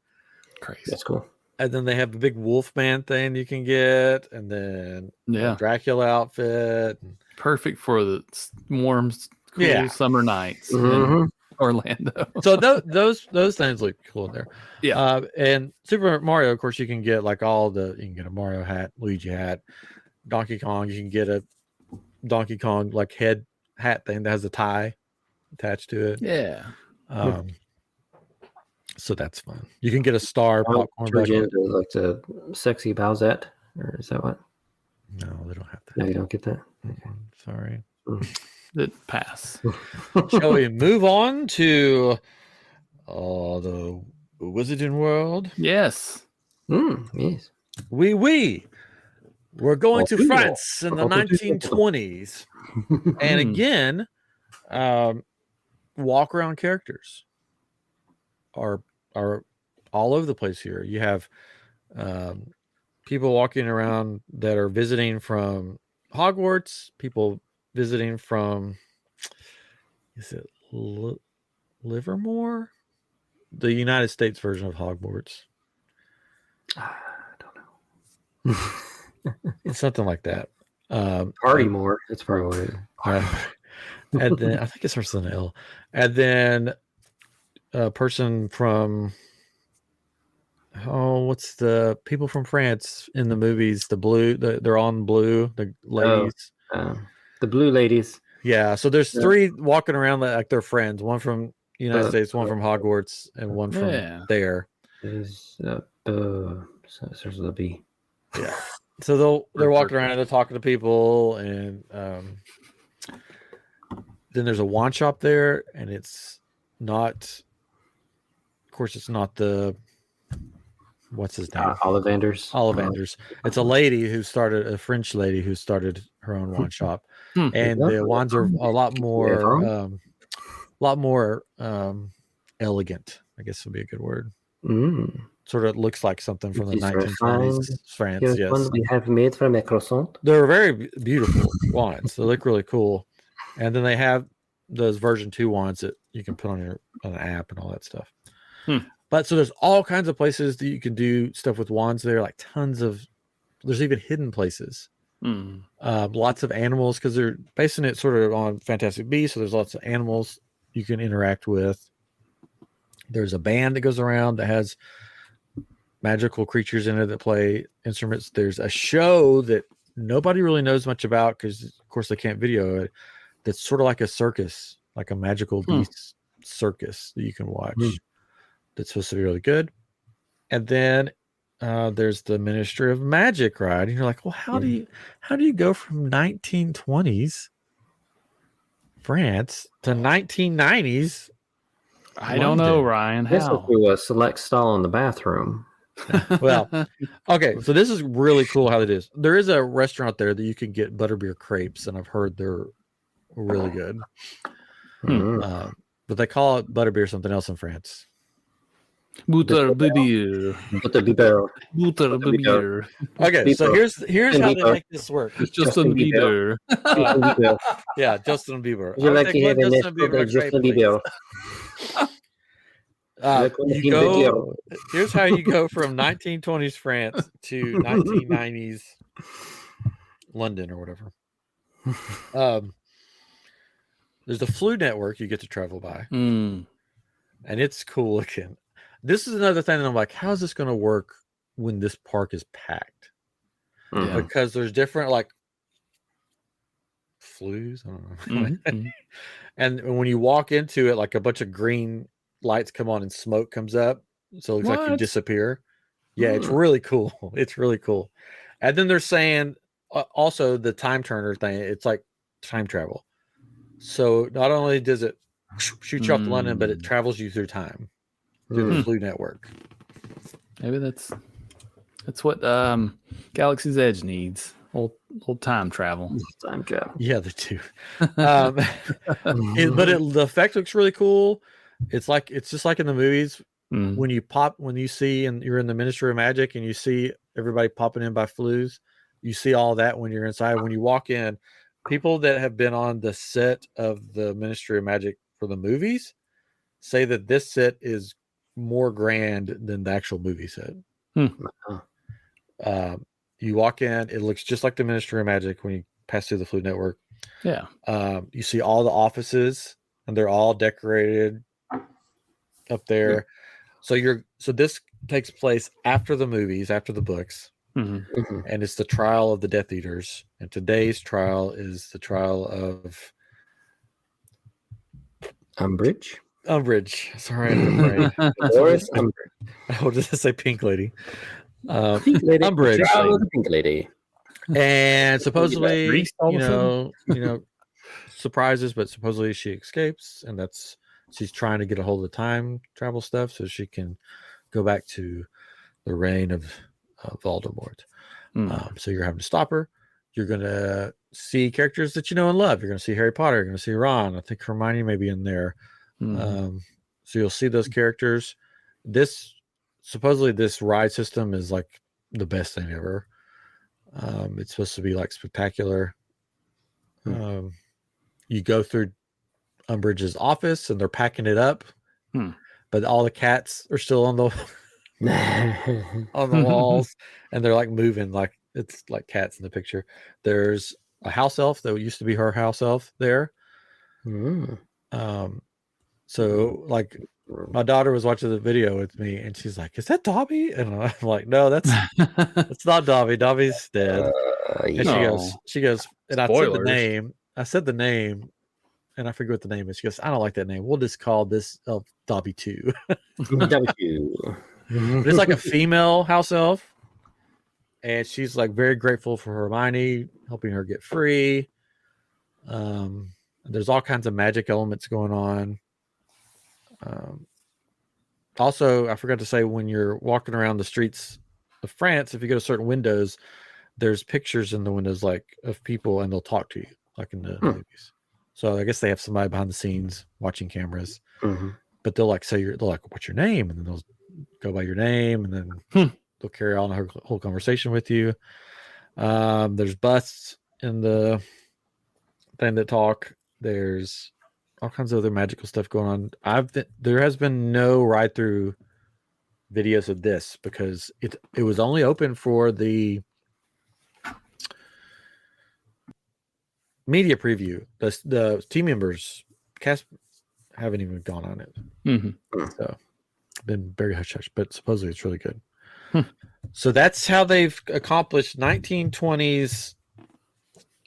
Crazy. That's cool. And then they have the big Wolfman thing you can get, and then the Dracula outfit. Perfect for the warm cool summer nights in Orlando. So those things look cool in there. Yeah. And Super Mario, of course, you can get like you can get a Mario hat, Luigi hat, Donkey Kong. You can get a Donkey Kong like head hat thing that has a tie attached to it. Yeah. So that's fun. You can get a star popcorn bucket. Into like the sexy Bowsette, or is that what? No, they don't have that. No, you don't get that. Okay. Sorry. It pass. Shall we move on to the Wizarding World? Yes. Yes. We're going to France in the 1920s. And again, walk around characters are all over the place here. You have people walking around that are visiting from Hogwarts, people visiting from, is it Livermore? The United States version of Hogwarts. I don't know. It's something like that. Partymore. That's probably what it is. And then I think it starts with an L. And then a person from what's the people from France in the movies? The blue, they're on blue, the ladies. The blue ladies. Yeah. So there's three walking around like they're friends. One from United States, one from Hogwarts, and one from there. Is starts with a B. Yeah. So they're walking around and they're talking to people, and then there's a wand shop there, and it's not. Of course, it's not the. What's his name? Ollivanders. It's a lady who started a French lady who started her own wand shop, and the wands are a lot more elegant. I guess would be a good word. Sort of looks like something from the 1920s France. Yes, one we have made from a croissant. They're very beautiful wands. They look really cool, and then they have those version 2 wands that you can put on an app and all that stuff. But so there's all kinds of places that you can do stuff with wands there, like there's even hidden places. Lots of animals, because they're basing it sort of on Fantastic Beasts, so there's lots of animals you can interact with. There's a band that goes around that has magical creatures in it that play instruments. There's a show that nobody really knows much about because, of course, they can't video it. That's sort of like a circus, like a magical beast circus that you can watch. That's supposed to be really good. And then there's the Ministry of Magic ride, and you're like, well, how do you go from 1920s France to 1990s? I don't know, Ryan. How? Do a select stall in the bathroom. Well, okay, so this is really cool how it is. There is a restaurant there that you can get butterbeer crepes, and I've heard they're really good. But they call it butterbeer something else in France. Butterbeer. Okay, so here's how they make this work. It's Justin Bieber. Yeah, Justin Bieber. Would you like to have a Justin Bieber? Here's how you go from 1920s France to 1990s London or whatever. There's the Flu Network you get to travel by, and it's cool looking. This is another thing that I'm like, how's this going to work when this park is packed? Because there's different like flus. I don't know. And when you walk into it, like a bunch of green lights come on and smoke comes up, so it looks like you disappear. Yeah, it's really cool. It's really cool. And then they're saying also the time turner thing. It's like time travel. So not only does it shoot you off to London, but it travels you through time through the Flu Network. Maybe that's what Galaxy's Edge needs. Old time travel. Time travel. Yeah, they do. But the effect looks really cool. It's just like in the movies when you see and you're in the Ministry of Magic and you see everybody popping in by flus. You see all that when you're inside. When you walk in, people that have been on the set of the Ministry of Magic for the movies say that this set is more grand than the actual movie set. You walk in, it looks just like the Ministry of Magic when you pass through the Flu Network. Yeah. You see all the offices, and they're all decorated up there. So this takes place after the movies, after the books, and it's the trial of the Death Eaters. And today's trial is the trial of Umbridge. Sorry, I'm afraid. Dolores Umbridge. I was just say Pink Lady. Pink Lady. Umbridge. Trial of the Pink Lady. And supposedly, surprises, but supposedly she escapes, and she's trying to get a hold of the time travel stuff so she can go back to the reign of Voldemort. So you're having to stop her. You're gonna see characters that you know and love. You're gonna see Harry Potter. You're gonna see Ron. I think Hermione may be in there. So you'll see those characters. Supposedly this ride system is like the best thing ever. It's supposed to be like spectacular. You go through Umbridge's office and they're packing it up, but all the cats are still on the on the walls, and they're like moving like it's like cats in the picture. There's a house elf that used to be her house elf there. So like my daughter was watching the video with me, and she's like, "Is that Dobby?" And I'm like, "No, that's not Dobby. Dobby's dead." And she goes, and Spoilers. I said the name, and I forget what the name is. She goes, "I don't like that name. We'll just call this Dobby 2." Dobby 2. It's like a female house elf, and she's like very grateful for Hermione helping her get free. There's all kinds of magic elements going on. Also, I forgot to say, when you're walking around the streets of France, if you go to certain windows, there's pictures in the windows like of people, and they'll talk to you like in the movies. So I guess they have somebody behind the scenes watching cameras, but they'll like they're like, "What's your name?" And then they'll go by your name, and then they'll carry on a whole conversation with you. There's busts in the thing that talk. There's all kinds of other magical stuff going on. There has been no ride through videos of this because it was only open for the media preview. The team members cast haven't even gone on it. So been very hush hush, but supposedly it's really good. So that's how they've accomplished 1920s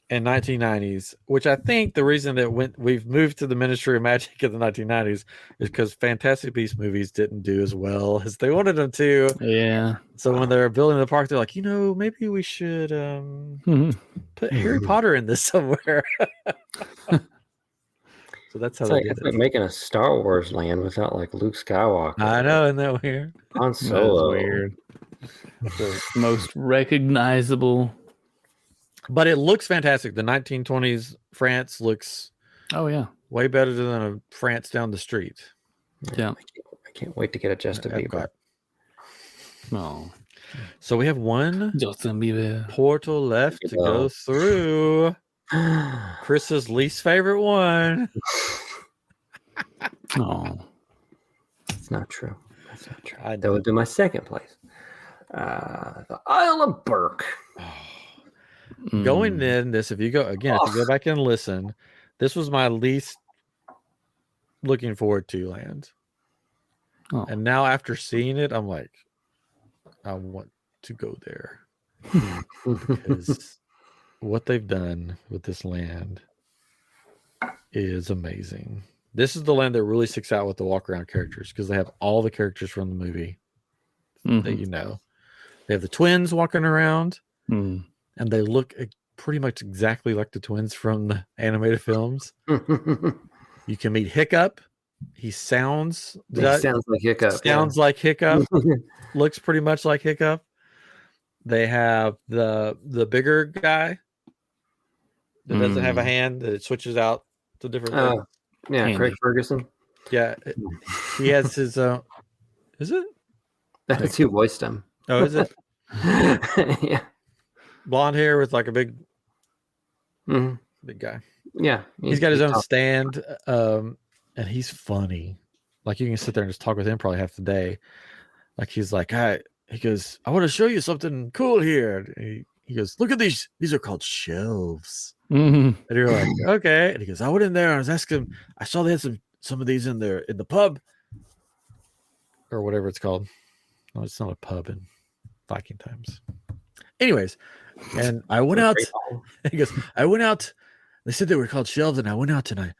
and 1990s, which I think the reason that we've moved to the Ministry of Magic in the 1990s is because Fantastic Beasts movies didn't do as well as they wanted them to. Yeah. So when they're building the park, they're like, maybe we should put Harry Potter in this somewhere. So that's how it's like making a Star Wars land without like Luke Skywalker. I know, isn't that weird? Han Solo. That's weird. The most recognizable. But it looks fantastic. The 1920s France looks way better than a France down the street. Yeah. I can't wait to get a Justin Bieber. Oh. So we have one Justin Bieber portal left to go through. Chris's least favorite one. Oh. That's not true. That would be my second place. The Isle of Berk. Going in this, if you go back and listen, this was my least looking forward to land. And now after seeing it, I'm like, I want to go there because what they've done with this land is amazing. This is the land that really sticks out with the walk around characters because they have all the characters from the movie that you know. They have the twins walking around, and they look pretty much exactly like the twins from the animated films. You can meet Hiccup. He sounds like Hiccup. Sounds like Hiccup. Looks pretty much like Hiccup. They have the bigger guy that doesn't have a hand, that it switches out to different things. Yeah, Handy. Craig Ferguson. Yeah, he has his is it? That's who voiced him. Oh, is it? Yeah. Blonde hair with like a big guy. Yeah. He's got his own stand, and he's funny. Like you can sit there and just talk with him probably half the day. Like he's like, he goes, I want to show you something cool here. he goes, look at these are called shelves. Mm-hmm. And you're like, okay. And he goes, I went in there and I was asking him, I saw they had some of these in there in the pub or whatever it's called. No, it's not a pub in Viking times. Anyways, and I went out. He goes, I went out. They said they were called shelves, and I went out and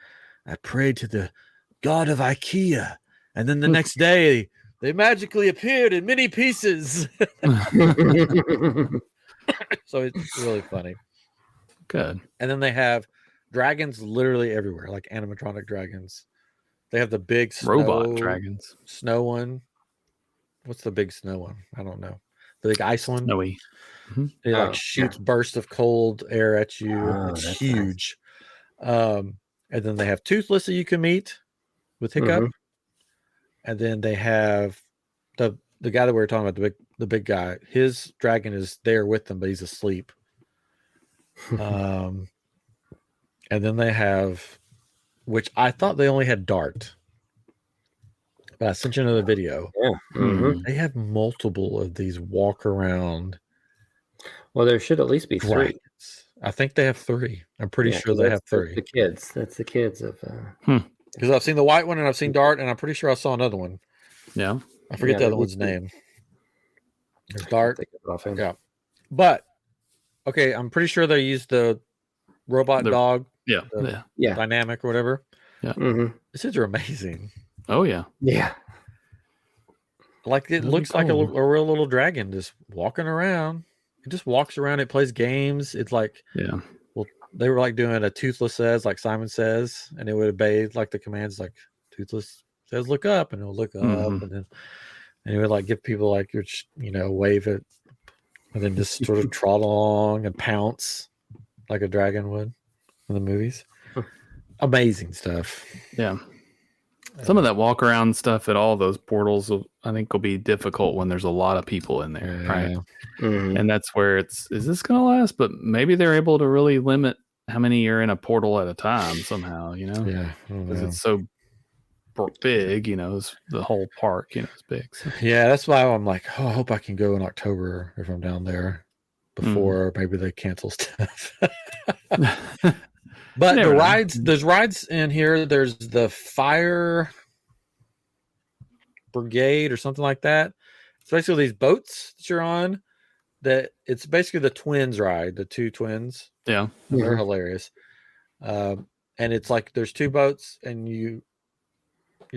I prayed to the god of IKEA. And then the next day, they magically appeared in many pieces. So it's really funny. Good. And then they have dragons literally everywhere, like animatronic dragons. They have the big robot dragons. Snow one. What's the big snow one? I don't know. The big ice one. Snowy. Mm-hmm. It shoots bursts of cold air at you. It's huge. Nice. And then they have Toothless that you can meet with Hiccup. Mm-hmm. And then they have the guy that we were talking about, the big guy. His dragon is there with them, but he's asleep. And then they have, which I thought they only had Dart, but I sent you another video. Yeah, mm-hmm. They have multiple of these walk around. Well, there should at least be dragons. 3. I think they have 3. I'm pretty sure they have 3. That's the kids of. Because I've seen the white one and I've seen Dart, and I'm pretty sure I saw another one. Yeah, I forget the other one's name. There's Dart. Yeah, but okay, I'm pretty sure they used the robot dog. Yeah, dynamic or whatever. Yeah, these kids are amazing. Oh yeah. Like it looks like a real little dragon just walking around. It just walks around. It plays games. It's like Well, they were like doing a Toothless says, like Simon says, and it would obey like the commands, like Toothless says, look up, and it'll look up, and it would like give people like wave it, and then just sort of trot along and pounce like a dragon would in the movies. Amazing stuff. Yeah. Some of that walk around stuff at all those portals, I think, will be difficult when there's a lot of people in there, right? Mm-hmm. And that's where is this going to last? But maybe they're able to really limit how many are in a portal at a time somehow, Yeah. Because it's so big, it's the whole park, it's big. So. Yeah, that's why I'm like, I hope I can go in October if I'm down there before maybe they cancel stuff. But the rides, there's rides in here. There's the fire brigade or something like that. It's basically these boats that you're on. That it's basically the twins ride, the 2 twins. Yeah, they're hilarious. And it's like there's 2 boats, and you're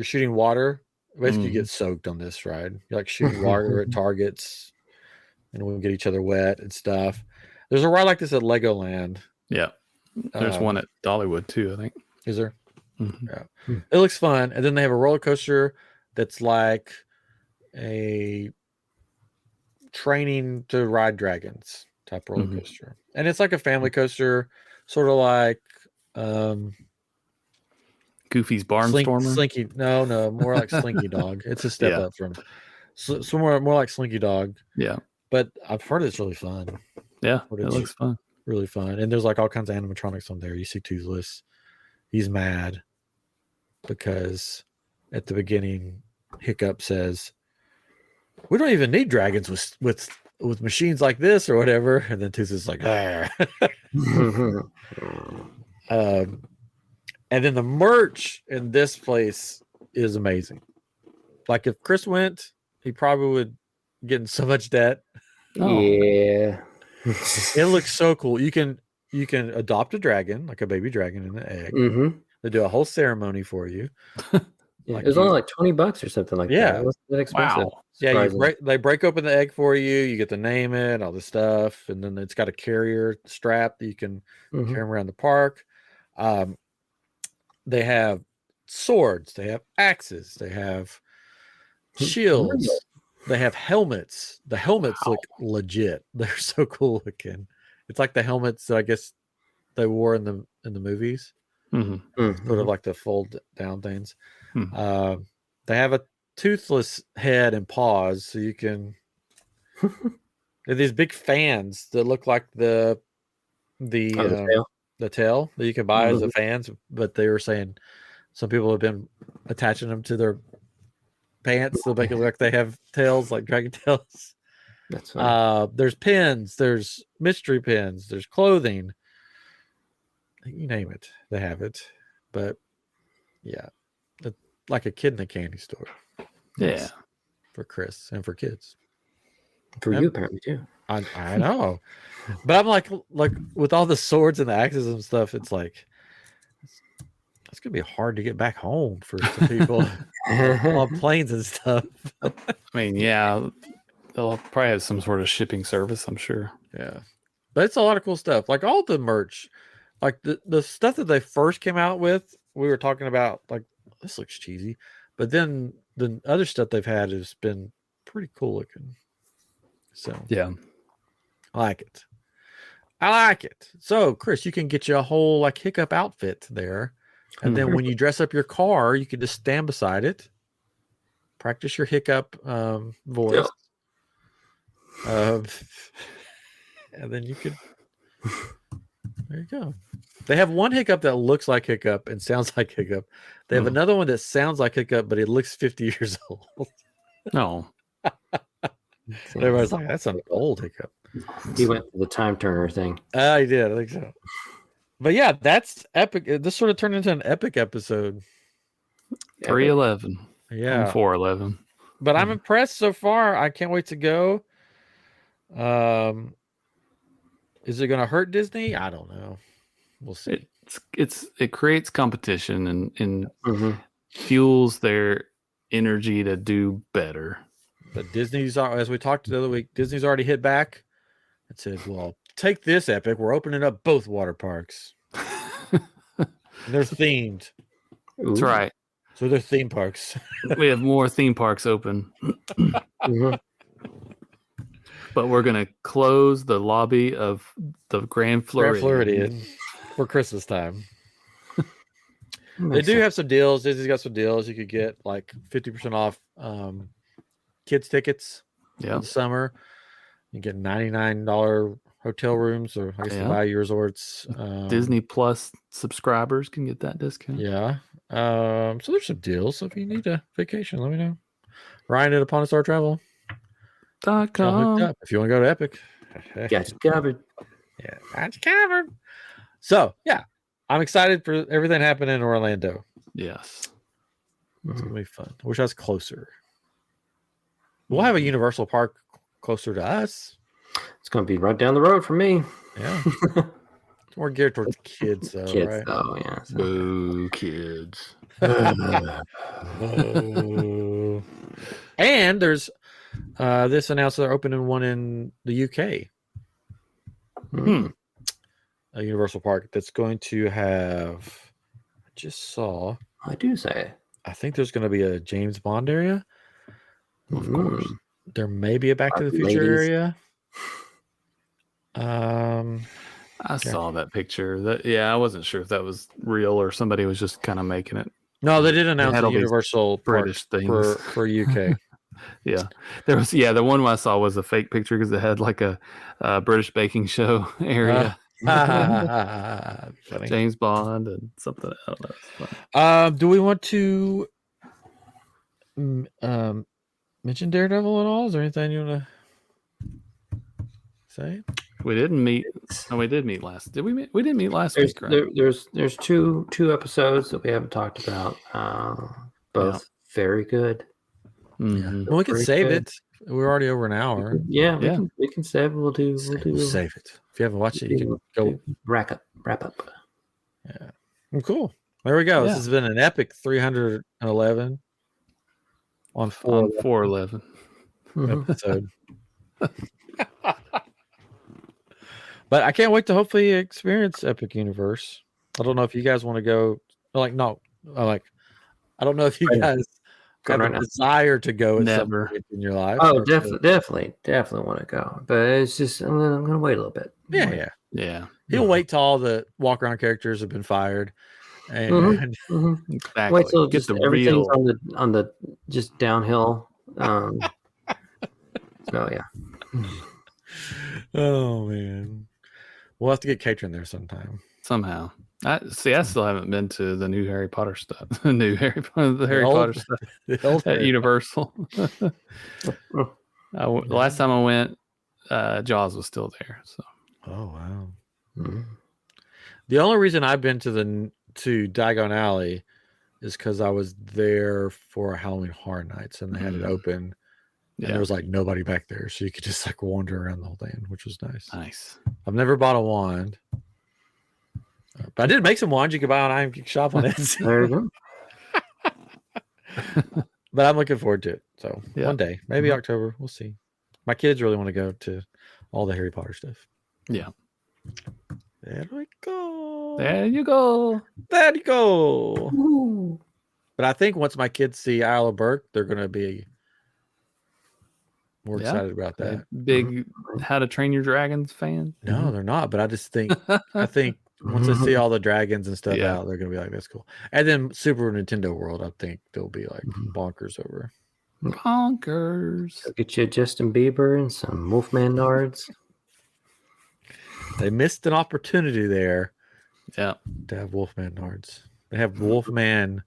shooting water. Basically, you get soaked on this ride. You're like shooting water at targets, and we get each other wet and stuff. There's a ride like this at Legoland. Yeah. There's one at Dollywood too, I think. Is there? Mm-hmm. Yeah. It looks fun. And then they have a roller coaster that's like a training to ride dragons type roller coaster. And it's like a family coaster, sort of like Goofy's Barnstormer. Slinky. No, more like Slinky Dog. It's a step up from more like Slinky Dog. Yeah. But I've heard it's really fun. Yeah, it looks fun. Really fun. And there's like all kinds of animatronics on there. You see Toothless. He's mad because at the beginning, Hiccup says, we don't even need dragons with machines like this or whatever. And then Toothless is like, and then the merch in this place is amazing. Like if Chris went, he probably would get in so much debt. Yeah. It looks so cool. You can adopt a dragon, like a baby dragon in the egg. Mm-hmm. They do a whole ceremony for you. It was only like $20 or something like that. It wasn't that expensive. Wow. Yeah, they break open the egg for you. You get to name it, all this stuff, and then it's got a carrier strap that you can carry them around the park. They have swords. They have axes. They have shields. They have helmets. The helmets look legit. They're so cool looking. It's like the helmets that I guess they wore in the movies, sort of like the fold down things. They have a toothless head and paws, so you can. They're these big fans that look like the tail that you can buy as a fans, but they were saying some people have been attaching them to their pants to make it look like they have tails, like dragon tails. That's funny. There's pins, there's mystery pins, there's clothing. You name it, they have it. But yeah, like a kid in a candy store. Yeah, yes. For Chris and for kids. For you, apparently too. I know, but I'm like with all the swords and the axes and stuff, it's like it's gonna be hard to get back home for some people on planes and stuff. I mean, yeah, they'll probably have some sort of shipping service, I'm sure. Yeah, but it's a lot of cool stuff. Like all the merch, like the stuff that they first came out with, we were talking about. Like this looks cheesy, but then the other stuff they've had has been pretty cool looking. So yeah, I like it. I like it. So Chris, you can get you a whole like Hiccup outfit there, and then when you dress up your car, you can just stand beside it, practice your Hiccup voice, and then you could. There you go. They have one Hiccup that looks like Hiccup and sounds like Hiccup. They have another one that sounds like Hiccup, but it looks 50 years old. No. Everybody's like, that's an old Hiccup. He went for the time turner thing. I did. I think so. But yeah, that's epic. This sort of turned into an epic episode. 311. Yeah. 411. But I'm impressed so far. I can't wait to go. Is it going to hurt Disney? I don't know. We'll see. It creates competition and fuels their energy to do better. But Disney's, as we talked the other week, Disney's already hit back and said, well, take this, Epic. We're opening up both water parks. They're themed. That's right. So they're theme parks. We have more theme parks open. But we're going to close the lobby of the Grand Floridian for Christmas time. They do have some deals. Disney's got some deals. You could get like 50% off kids tickets in the summer. You get $99 hotel rooms, or I guess the value resorts. Disney Plus subscribers can get that discount. Yeah. So there's some deals. So if you need a vacation, let me know. Ryan at UponAStarTravel.com. If you want to go to Epic, got you covered. Yeah, got you covered. So yeah, I'm excited for everything happening in Orlando. Yes, it's gonna be fun. I wish I was closer. We'll have a Universal Park closer to us. It's going to be right down the road from me. Yeah. It's more geared towards kids, though. Kids, right? though, yeah. So. Boo, kids. And there's this announced they're opening one in the UK. A Universal Park that's going to have. I just saw. I do say. I think there's going to be a James Bond area. Of course. There may be a Back to the Future area. I saw that picture. I wasn't sure if that was real or somebody was just kind of making it. No, they did announce a Universal British things for UK. Yeah, there was. Yeah, the one I saw was a fake picture because it had like a British baking show area. James Bond and something. I don't know. Do we want to mention Daredevil at all? Is there anything you want to say? We didn't meet. No, we did meet last. Did we meet? We didn't meet last week, right? There's two episodes that we haven't talked about. Both very good. Mm-hmm. Well, we can save it. We're already over an hour. Yeah, we can save it. We'll save it. If you haven't watched it, you can go wrap up. Yeah. Well, cool. There we go. Yeah. This has been an epic 311 on 411 episode. But I can't wait to hopefully experience Epic Universe. I don't know if you guys want to go. I don't know if you guys have a desire to go at some point in your life. Oh, definitely want to go. But it's just I'm gonna wait a little bit. Yeah. He'll wait till all the walk around characters have been fired. And exactly. Wait till just everything's on the just downhill. So yeah. Oh man. We'll have to get catering there sometime. Somehow. I still haven't been to the new Harry Potter stuff. The Harry Potter stuff at Universal. The last time I went, Jaws was still there. So. Oh wow. Mm-hmm. The only reason I've been to Diagon Alley is because I was there for Halloween Horror Nights and they had it open, and there was like nobody back there, so you could just like wander around the whole thing, which was nice. Nice. I've never bought a wand, but I did make some wands you could buy on iamGEEK shop on Etsy. There you go. But I'm looking forward to it. So one day, maybe October, we'll see. My kids really want to go to all the Harry Potter stuff. Yeah. There we go. There you go. There you go. Ooh. But I think once my kids see Isle of Berk, they're going to be more excited about that. Big How to Train Your Dragons fan? No, they're not. But I just think, once they see all the dragons and stuff out, they're going to be like, that's cool. And then Super Nintendo World, I think they'll be like bonkers over. Bonkers. Go get you a Justin Bieber and some Wolfman Nards. They missed an opportunity there. Yeah. To have Wolfman Nards. They have Wolfman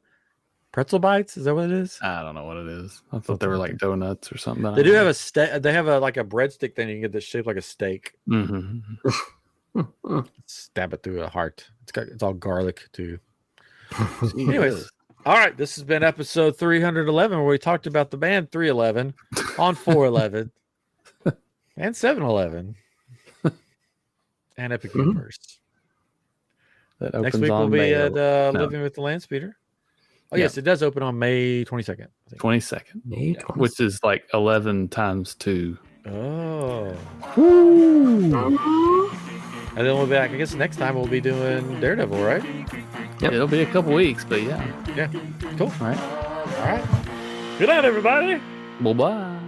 pretzel bites. Is that what it is? I don't know what it is. I thought they were like donuts or something. They do have a steak. They have a breadstick thing. You can get this shaped like a steak. Mm-hmm. Stab it through a heart. It's all garlic too. Anyways, all right. This has been episode 311 where we talked about the band 311 on 411 and 711 and Epic Universe. Next week we'll be at Living with the Landspeeder. Oh, yes, it does open on May 22nd. 22nd. May 22nd. Which is like 11 times 2. Oh. Woo. And then we'll be back. I guess next time we'll be doing Daredevil, right? Yep. It'll be a couple weeks, but yeah. Yeah. Cool. All right. All right. Good night, everybody. Bye-bye.